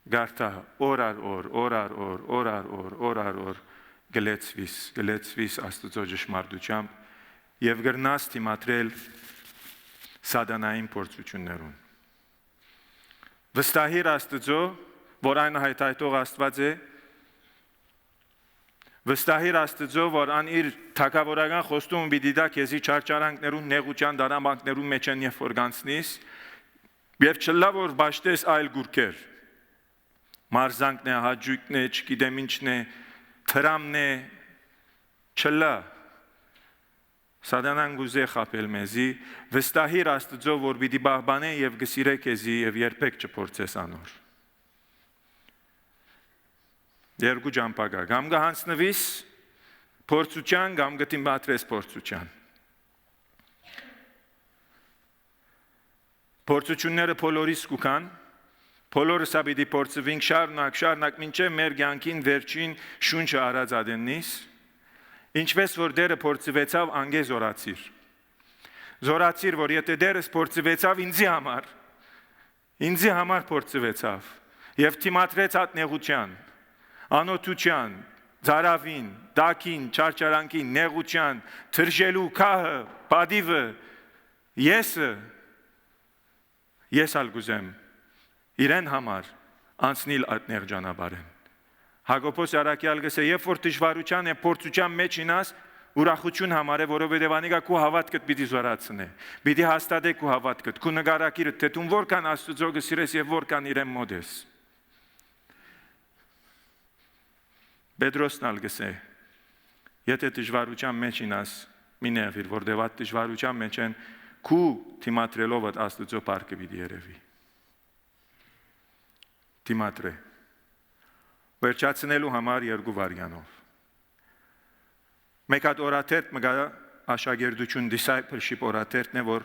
գարտա օր առ օր, օր առ օր, օր առ օր, օր առ օր, գլեցվիս Աստծո ճշմարտությամբ եւ գրնաս դիմադրել սատանային փորձություններուն։ Վստահիր Աստծո, որ այն հայտայտող Աստված է, վստահիր Աստծո, որ ան իր թագավորական խոստումը պիտի դա քեզի չարչարանքներուն, նեղության դարամանքներուն մեջ են եւ որ գանցնիս, եւ չլա որ բաշտես այլ գուրքեր։ Մարզանքն է, հաջույքն է, չգիտեմ ինչն է, թրամն է, չլա։ Սատանան գուզե խապել մեզի, վստահիր Աստծո, որ պիտի բահբանե եւ գսիրե քեզի եւ երբեք չփորձես անոր։ Երկու ճամփա կամ գահանցնվիս փորձության կամ գտիմատրես փորձության։ Փորձությունները բոլորիս կուքան, բոլորը սա պիտի փորձվենք շարունակ մինչև մեր կյանքին վերջին շունչը արած ադեննիս, ինչպես որ դերը փորձվեցավ անգե զորացիր։ Զորացիր, որ եթե դերս փորձվեցավ ինձի համար փորձվեցավ եւ թիմատրեց այդ նեղության, անօթության, Զարավին, դակին, չարչարանքին, նեղության, թրջելու քահը, բադիվը, ես ալ գուզեմ իրեն համար անցնիլ այդ նեղջանաբարեն։ Հակոբոս Արաքյալ գսե, երբ որ դժվարության եւ փորձության մեջ ինաս, ուրախություն համար է, որովհետեւ անիկա քու հավատքդ պիտի զորացնե։ Պիտի հաստատե քու հավատքդ, քու նկարակիրը, թե դու որքան Աստծո գսիրես եւ որքան իրեն մոդես։ Պետրոսն ալ գսե, եթե դժվարության մեջ ինաս, մի նեղիր, որտեղ այդ դժվարության մեջ են քու թիմատրելով այդ Աստծո բարգը պիտի երևի։ Թիմատրե։ Վերջացնելու համար երկու վարյանով։ Մեկ հատ օրաթերթ մգա աշակերտություն discipleship օրաթերթն է, որ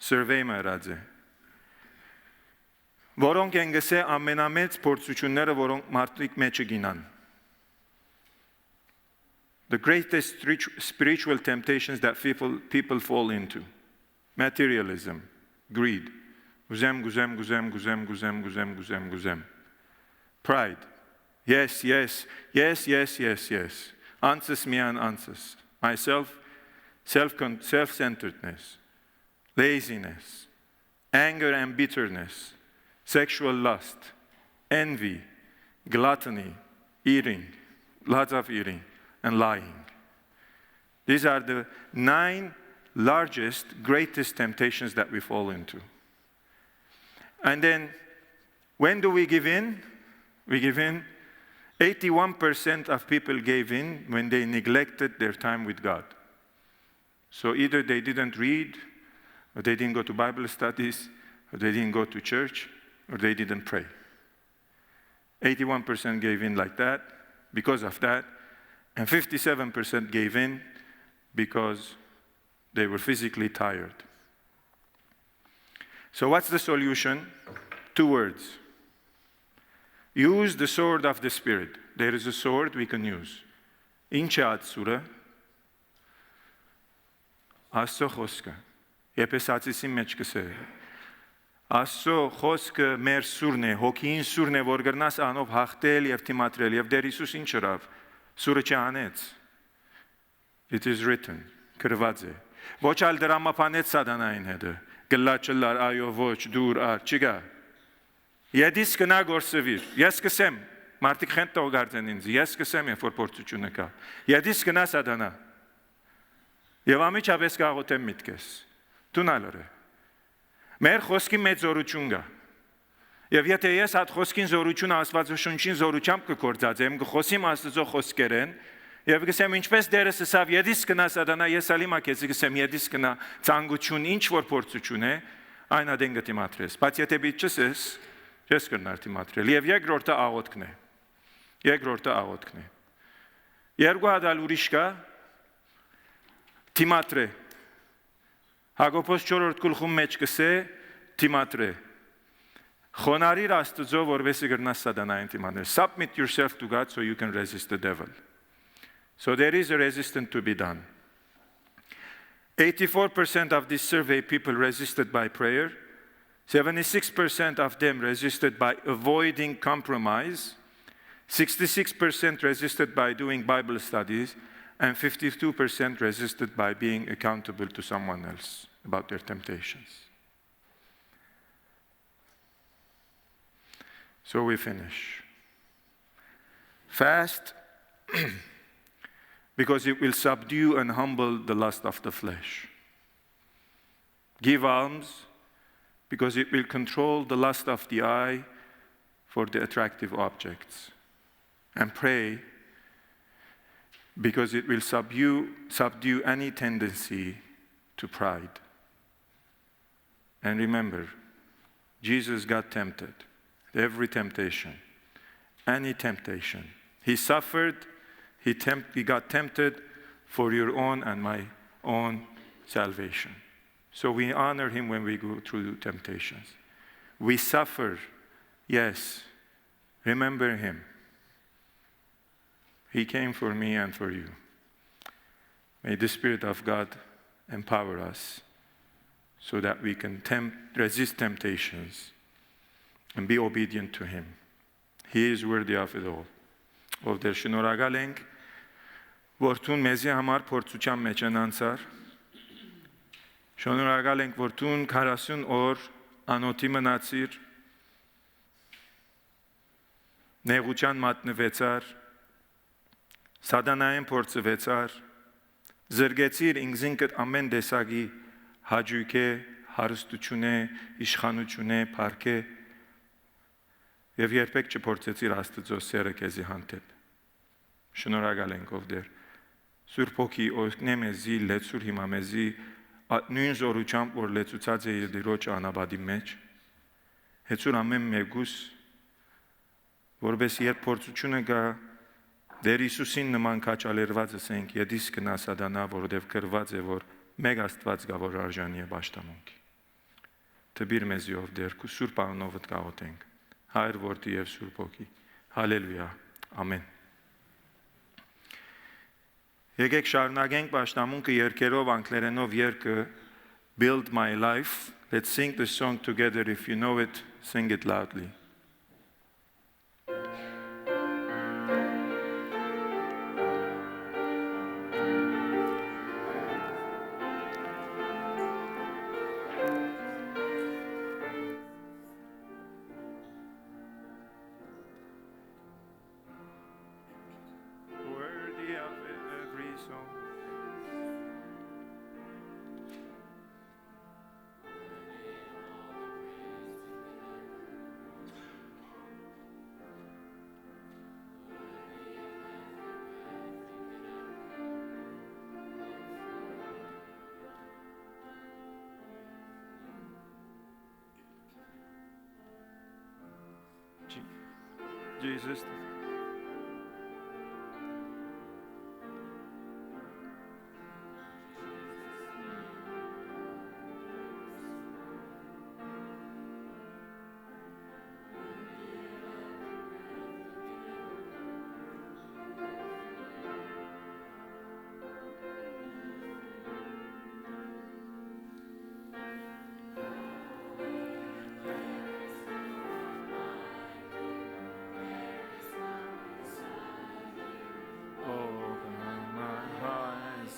survey-ը ըրած է։ Որոնք են գսե ամենամեծ փորձությունները, որոնք մարդիկ մեջը գինան։ The greatest spiritual temptations that people fall into. Materialism, greed. Guzem. Pride. Yes. Answers me and answers. Myself, self-centeredness, laziness, anger and bitterness, sexual lust, envy, gluttony, eating, lots of eating, and lying. These are the 9 largest, greatest temptations that we fall into. And then, when do we give in? We give in. 81% of people gave in when they neglected their time with God. So either they didn't read, or they didn't go to Bible studies, or they didn't go to church, or they didn't pray. 81% gave in like that, because of that, and 57% gave in because they were physically tired. So what's the solution? 2 words. Use the sword of the Spirit. There is a sword we can use. Ինչ սուրը Աստծո խոսքը։ Եփեսացիի մեջ կսե։ Աստծո խոսքը մեր սուրն է, հոգին սուրն է, որ գրնաս անով հաղթել եւ թիմատրել եւ Տեր Հիսուս ինչ ըրավ։ Սուրը չանեց։ It is written. Գրված է։ Ոչ ալ դրամապանեց սատանային հետը։ Գլաչլար այո ոչ դուր ար չգա։ Յեդիս կնա գործվիր։ Ես կսեմ, մարդիկ խենթ տողարդեն ինձ։ Ես կսեմ, երբ որ փորձությունը կա։ Յեդիս կնա սատանա։ Եվ ամիջապես կաղոթեմ միտքես։ Տունալը։ Մեր խոսքի մեծ զորություն կա։ Եվ եթե ես այդ խոսքին զորությունը Աստվածաշունչին զորությամբ կգործածեմ, կխոսիմ Աստծո խոսքերեն, եւ գսեմ ինչպես դերս ասավ, յեդիս կնա սատանա, ես ալիմա քեզ գսեմ յեդիս կնա ցանկություն, ինչ որ փորձություն է, այն ադեն գտիմատրես։ Բայց եթե բիճսես, ես կնար թիմատրել։ Եվ երկրորդը աղոթքն է։ Երկու հատ ուրիշ կա թիմատրե։ Հակոբոս 4-րդ գլխում մեջ կսե թիմատրե։ Խոնարհիր Աստծո, որովհետեւ գրնաս սատանային թիմատրել։ Submit yourself to God so you can resist the devil. So there is a resistance to be done. 84% of this survey people resisted by prayer. 76% of them resisted by avoiding compromise. 66% resisted by doing Bible studies. And 52% resisted by being accountable to someone else about their temptations. So we finish. Fast. Because it will subdue and humble the lust of the flesh. Give alms, because it will control the lust of the eye for the attractive objects. And pray, because it will subdue any tendency to pride. And remember, Jesus got tempted. Every temptation, any temptation. He suffered. He got tempted for your own and my own salvation. So we honor him when we go through temptations. We suffer, yes. Remember him. He came for me and for you. May the Spirit of God empower us so that we can resist temptations and be obedient to him. He is worthy of it all. Ով դեր շնորհակալ ենք Որթուն մեզի համար փորձության մեջ անցար։ Շնորհակալ ենք, որ դու 40 օր անոթի մնացիր, նեղության մատնվեցար, սատանային փորձվեցար, զրկեցիր ինքզինքդ ամեն տեսակի հաճույքի, հարստությունը, իշխանությունը, փառքը եւ երբեք չփորձեցիր Աստծո սերը քեզի հանդեպ։ Շնորհակալ ենք ով դեր։ Սուրբ Հոգի օգնե մեզի լեցուր հիմա մեզի նույն զորությամբ որ լեցուցած է Տիրոջ անաբադի մեջ հեծուր ամեն մեկուս որպես երբ փորձությունը գա Դեր Հիսուսին նման քաչալերված ենք յետիս կնա սատանա որովհետև գրված է որ մեկ Աստված գա որ արժանի է պաշտամունքի Տբիր մեզի ով դեր քու Սուրբ անունով գաղութենք Հայր որդի եւ Սուրբ Հոգի հալելույա ամեն Եկեք շարունակենք պաշտամունքը երգերով անգլերենով երգը Build my life let's sing the song together if you know it sing it loudly Worthy of every song Jesus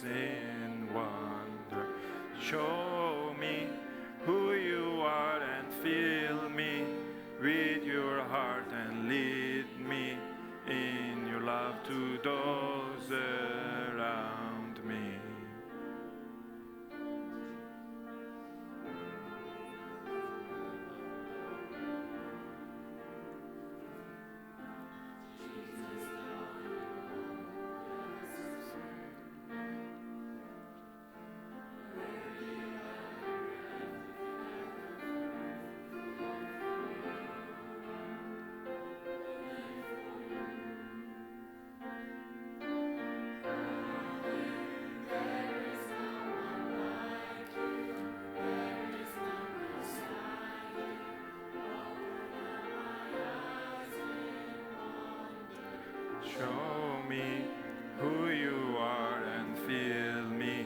in wonder show me who you are and fill me with your heart and lead me in your love to those around me Show me who you are and fill me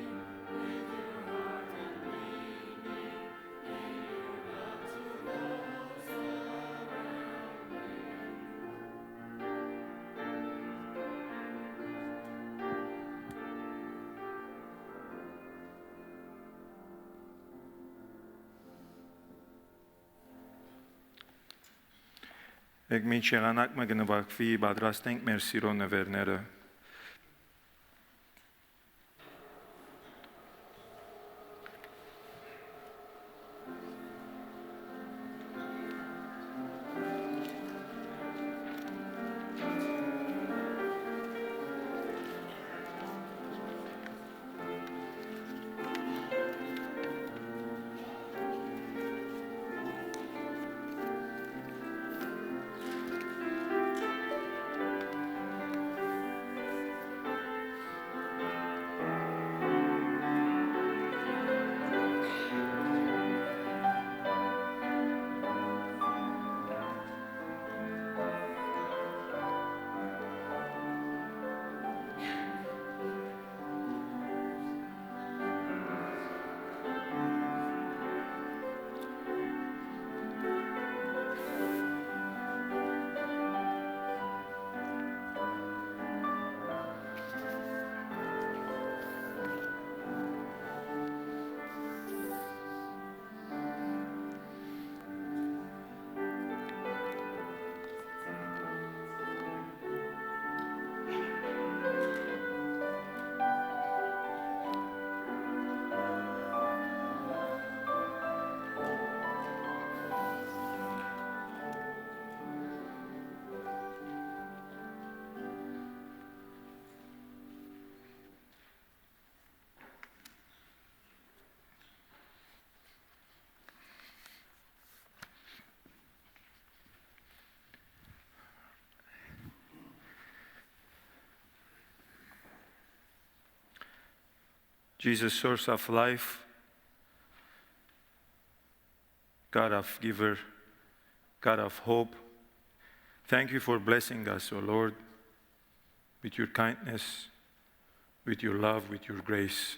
Եք մինչ եղանակ մը գնվարկվի պատրաստենք մեր սիրո նվերները Jesus, source of life, God of giver, God of hope. Thank you for blessing us, O Lord, with your kindness, with your love, with your grace.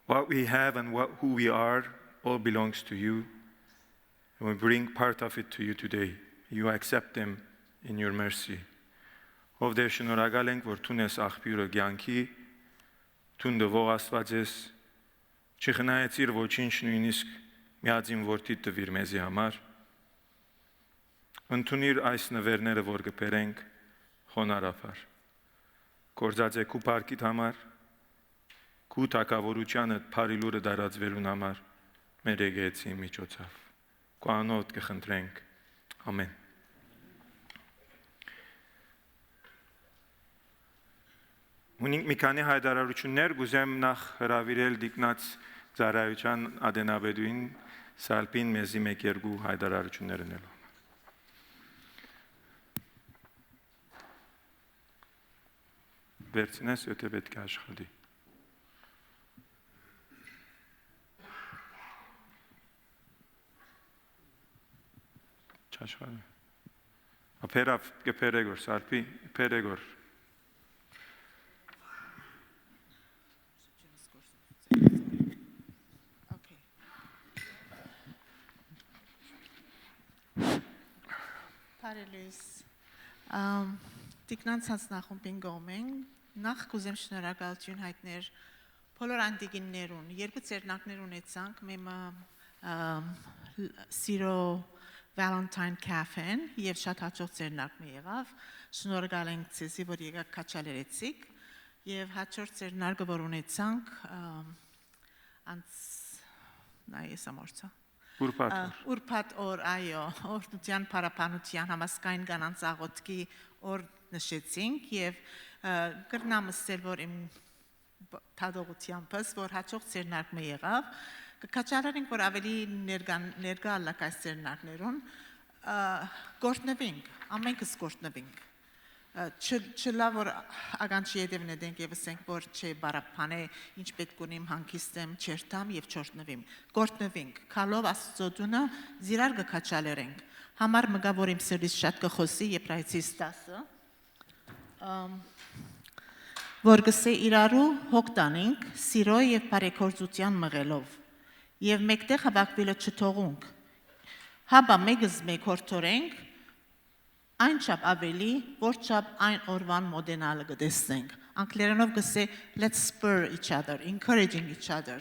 What we have and who we are all belongs to you. And we bring part of it to you today. You accept them in your mercy. Ով դեր շնորհակալ ենք, որ տուն ես աղբյուրը կյանքի, տուն դվող Աստված ես, չխնայեցիր ոչինչ նույնիսկ միածին որդիդ տվիր մեզի համար, ընդունիր այս նվերները, որ կբերենք խոնարհաբար, կործած է քու փառքիդ համար, քու թակավորությանդ փարի լուրը դարածվելուն համար, մեր եկեղեցի միջոցով, քու անոթ կխնդրենք, ամեն։ Ունենք մի քանի հայտարարություններ, գուզեմ նախ հրավիրել Դիկնաց Ծառայության Ադենաբեդուին Սալպին մեզի 1-2 հայտարարություններ ունելու։ Վերցնես, եթե պետք է աշխատի։ Չաշխատի։ Ապերավ կփերեգոր Սալպի, փերեգոր։ Paralys. Տիկնանց հանձնախումբին գոմեն, նախ կուզեմ շնորհակալություն հայտնել բոլոր անդիգիններուն, երկու ծերնակներ ունեցանք, մեմը Սիրո Valentine Cafe-ն և շատ հաճող ծերնակ մի եղավ, շնորհակալ ենք ձեզի, որ եկաք քաչալերեցիք և հաջորդ ծերնարկը, որ ունեցանք, նայես ամորցա։ Ուրբաթ օր, այո, օրնության պարապանության համասկային կանանց աղոտքի օր նշեցինք և կրնամ ասել, որ իմ թադողությանպես, որ հաճող ծերնարկ մի եղավ, կկաչարարենք, որ ավելի ներգա ալլակ այս ծերնարկներուն, գորտնվինք, ամենքս գորտնվինք, չլա, որ ագանչի եդևն էդենք և ասենք, որ չէ բարապան է, ինչ պետք ունիմ հանգիստեմ, չերտամ և չորտնվիմ, գորտնվինք, կալով աստծոդունը զիրար կկաչալերենք, համար մգա, որ իմ սրից շատ կխոսի եբրայցիս 10-ը, որ գսե իրարու հոգ տանինք, սիրո և բարեքործության մղելով, և մեկտեղ հավակվիլը չթողունք, հաբա մեկыз մեկ հորդորենք, այն չապ ավելի, որ չապ այն օրվան մոդենալը գտեսնենք, անգլերենով գսե, let's spur each other, encouraging each other,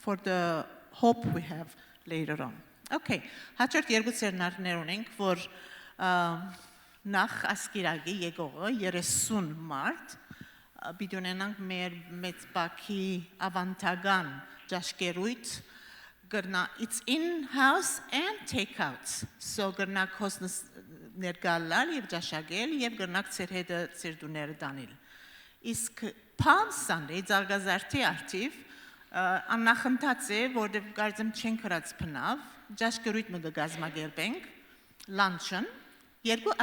for the hope we have later on. Okay, հաջորդ երկու ծերնարկներ ունենք, որ նախ ասկիրագի եկողը 30 մարդ, պիտի ունենանք մեր մեծ բակի ավանդական ճաշկերույթ, it's in-house and take-out, so գրնակ հոսնս ներգալալ և ճաշագել և գրնակ ծեր հետը ծեր դուները դանել։ Իսկ Palm Sunday, ձարգազարդի արդիվ, աննախնդաց է, որև գարձեմ չեն կրած պնավ, ճաշկերույթ մը գազմագերբենք, luncheon, երկու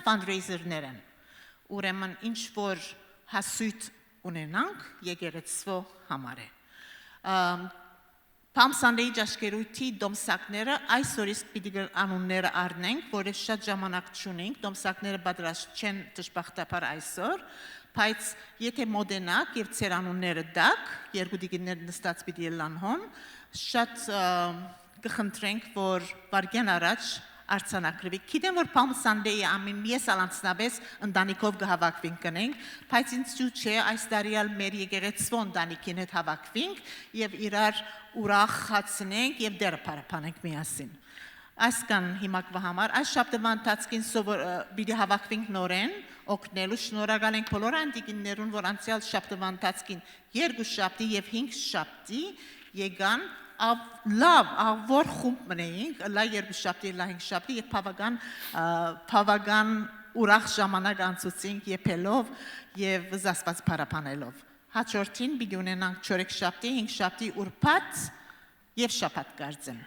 fundraiser-ներ են, ուրեմն ինչ որ հասույթ ունենանք, եկեղեցվո համար է։ Palm Sunday ճաշկերույթի դոմսակները այսօրից պիտի անունները առնենք, որև շատ ժամանակ չունենք, դոմսակները պատրաստ չեն դժբախտաբար այսօր, բայց եթե մոդենակ և ծեր անունները դակ, երկու դիգիներ նստած պիտի ելան հոն, շատ կխնդրենք, որ վարգյան առաջ արձանակրվի։ Գիտեմ, որ Palm Sunday-ը ամեն ես անցնաբես ընտանիքով կհավաքվենք կնենք, բայց ինձ չէ այս տարիալ մեր եկեղեցվո ընտանիքին հետ հավաքվենք և իրար ուրախացնենք և դերը պարապանենք միասին։ Այս կան հիմակվա համար, այս շաբթվա ընթացքին պիտի հավաքվենք նորեն, օգնելու շնորհակալ ենք բոլոր անդիգիններուն, որ անցյալ շաբթվա ընթացքին 2 շաբթի և 5 շաբթի եկան լավ, որ խումբ մնեինք, լա 2 շաբթի, լա 5 շաբթի և պավագան ուրախ ժամանակ անցուցինք եփելով և զասված պարապանելով։ Հաջորդին պիտի ունենանք 4 շաբթի, 5 շաբթի ուրբաթ և շաբաթ կարծեմ։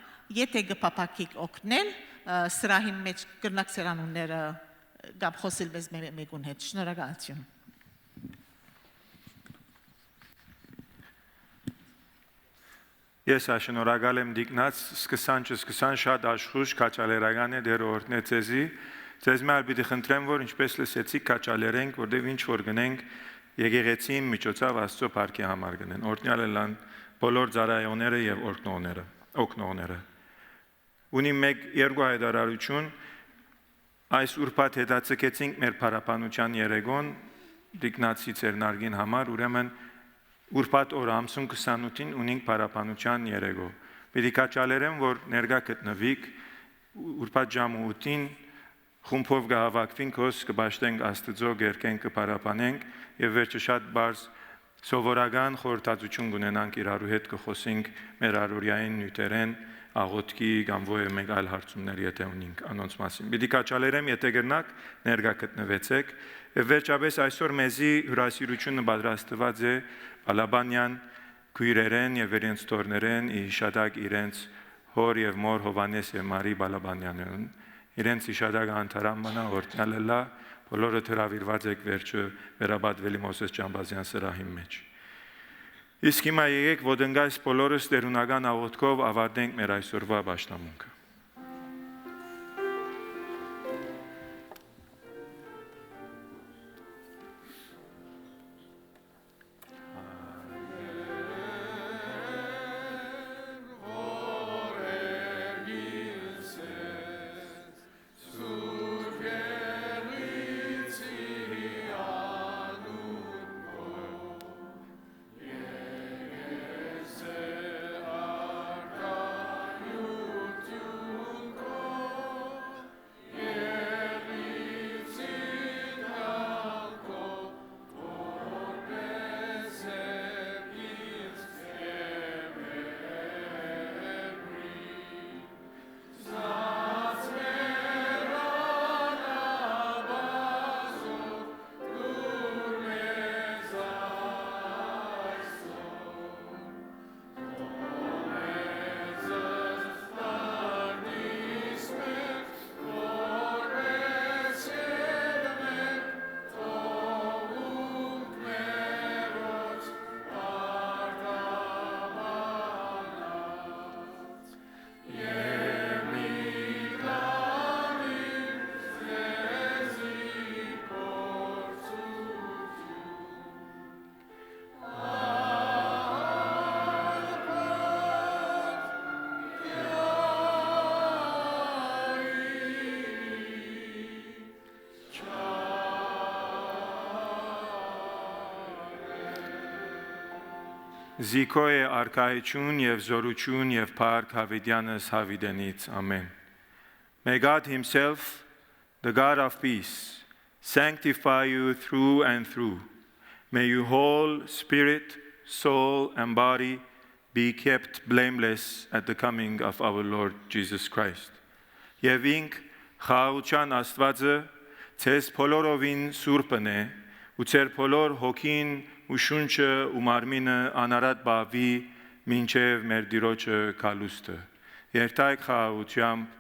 Եթե կփափակիկ օգնել, սրահին մեջ կրնակ սրանունները գապ խոսել մեզ մեկուն հետ։ Շնորհակալություն։ Ես աշնորհակալ եմ դիկնած, սկսան շատ աշխուժ քաչալերական է դեր օրհնե ցեզի, ցեզ մալ պիտի խնդրեմ, որ ինչպես լսեցիք քաչալերենք, որտեղ ինչ որ գնենք, եկեղեցին միջոցով Աստծո փառքի համար գնեն։ Օրհնյալ լան բոլոր ծառայողները եւ օգնողները։ Ունի մեկ երկու հայտարարություն, այս ուրբաթ հետաձգեցինք մեր փառապանության երեգոն դիկնացի ցերնարգին համար, ուրեմն ուրբաթ օր ամսուն 28-ին ունենք փառապանության երեգո։ Պիտի քաչալերեմ, որ ներկա գտնվիկ ուրբաթ ժամը 8-ին խումբով կհավաքվենք, հոս կբաշխենք Աստծո գերկեն կփառապանենք եւ վերջը շատ բարձ սովորական խորհրդածություն կունենանք իրարու հետ կխոսենք մեր առօրյային նյութերեն աղոթքի կամ ո՞ե մեկ այլ հարցումներ եթե ունենք անոնց մասին։ Պիտի քաչալերեմ, եթե գտնակ ներկա գտնվեցեք եւ վերջապես այսօր մեզի հյուրասիրությունը պատրաստված է Ալաբանյան քույրերեն եւ իրենց տորներեն իշադակ իրենց հոր եւ մոր Հովանես եւ Մարի Բալաբանյանն իրենց իշադակ անթարամանա օրտնալելա բոլորը հրավիրված եք վերջը վերաբադվելի Մոսես Ճամբազյան սրահի մեջ։ Իսկ հիմա եկեք ոդնգայս բոլորս դերունական աղոթքով ավարտենք մեր այսօրվա պաշտամունքը։ Զիքո է արքայություն եւ զորություն եւ փառք Հավիտյանս Հավիտենից, Amen. May God himself, the God of peace, sanctify you through and through. May your whole spirit, soul and body be kept blameless at the coming of our Lord Jesus Christ. Եվ ինք խաղաղության Աստվածը ցես բոլորովին սուրբն է ու ցեր բոլոր հոգին ու շունչը ու մարմինը անարատ բավի մինչև մեր Տիրոջը կալուստը։ Երթայք խաղաղությամբ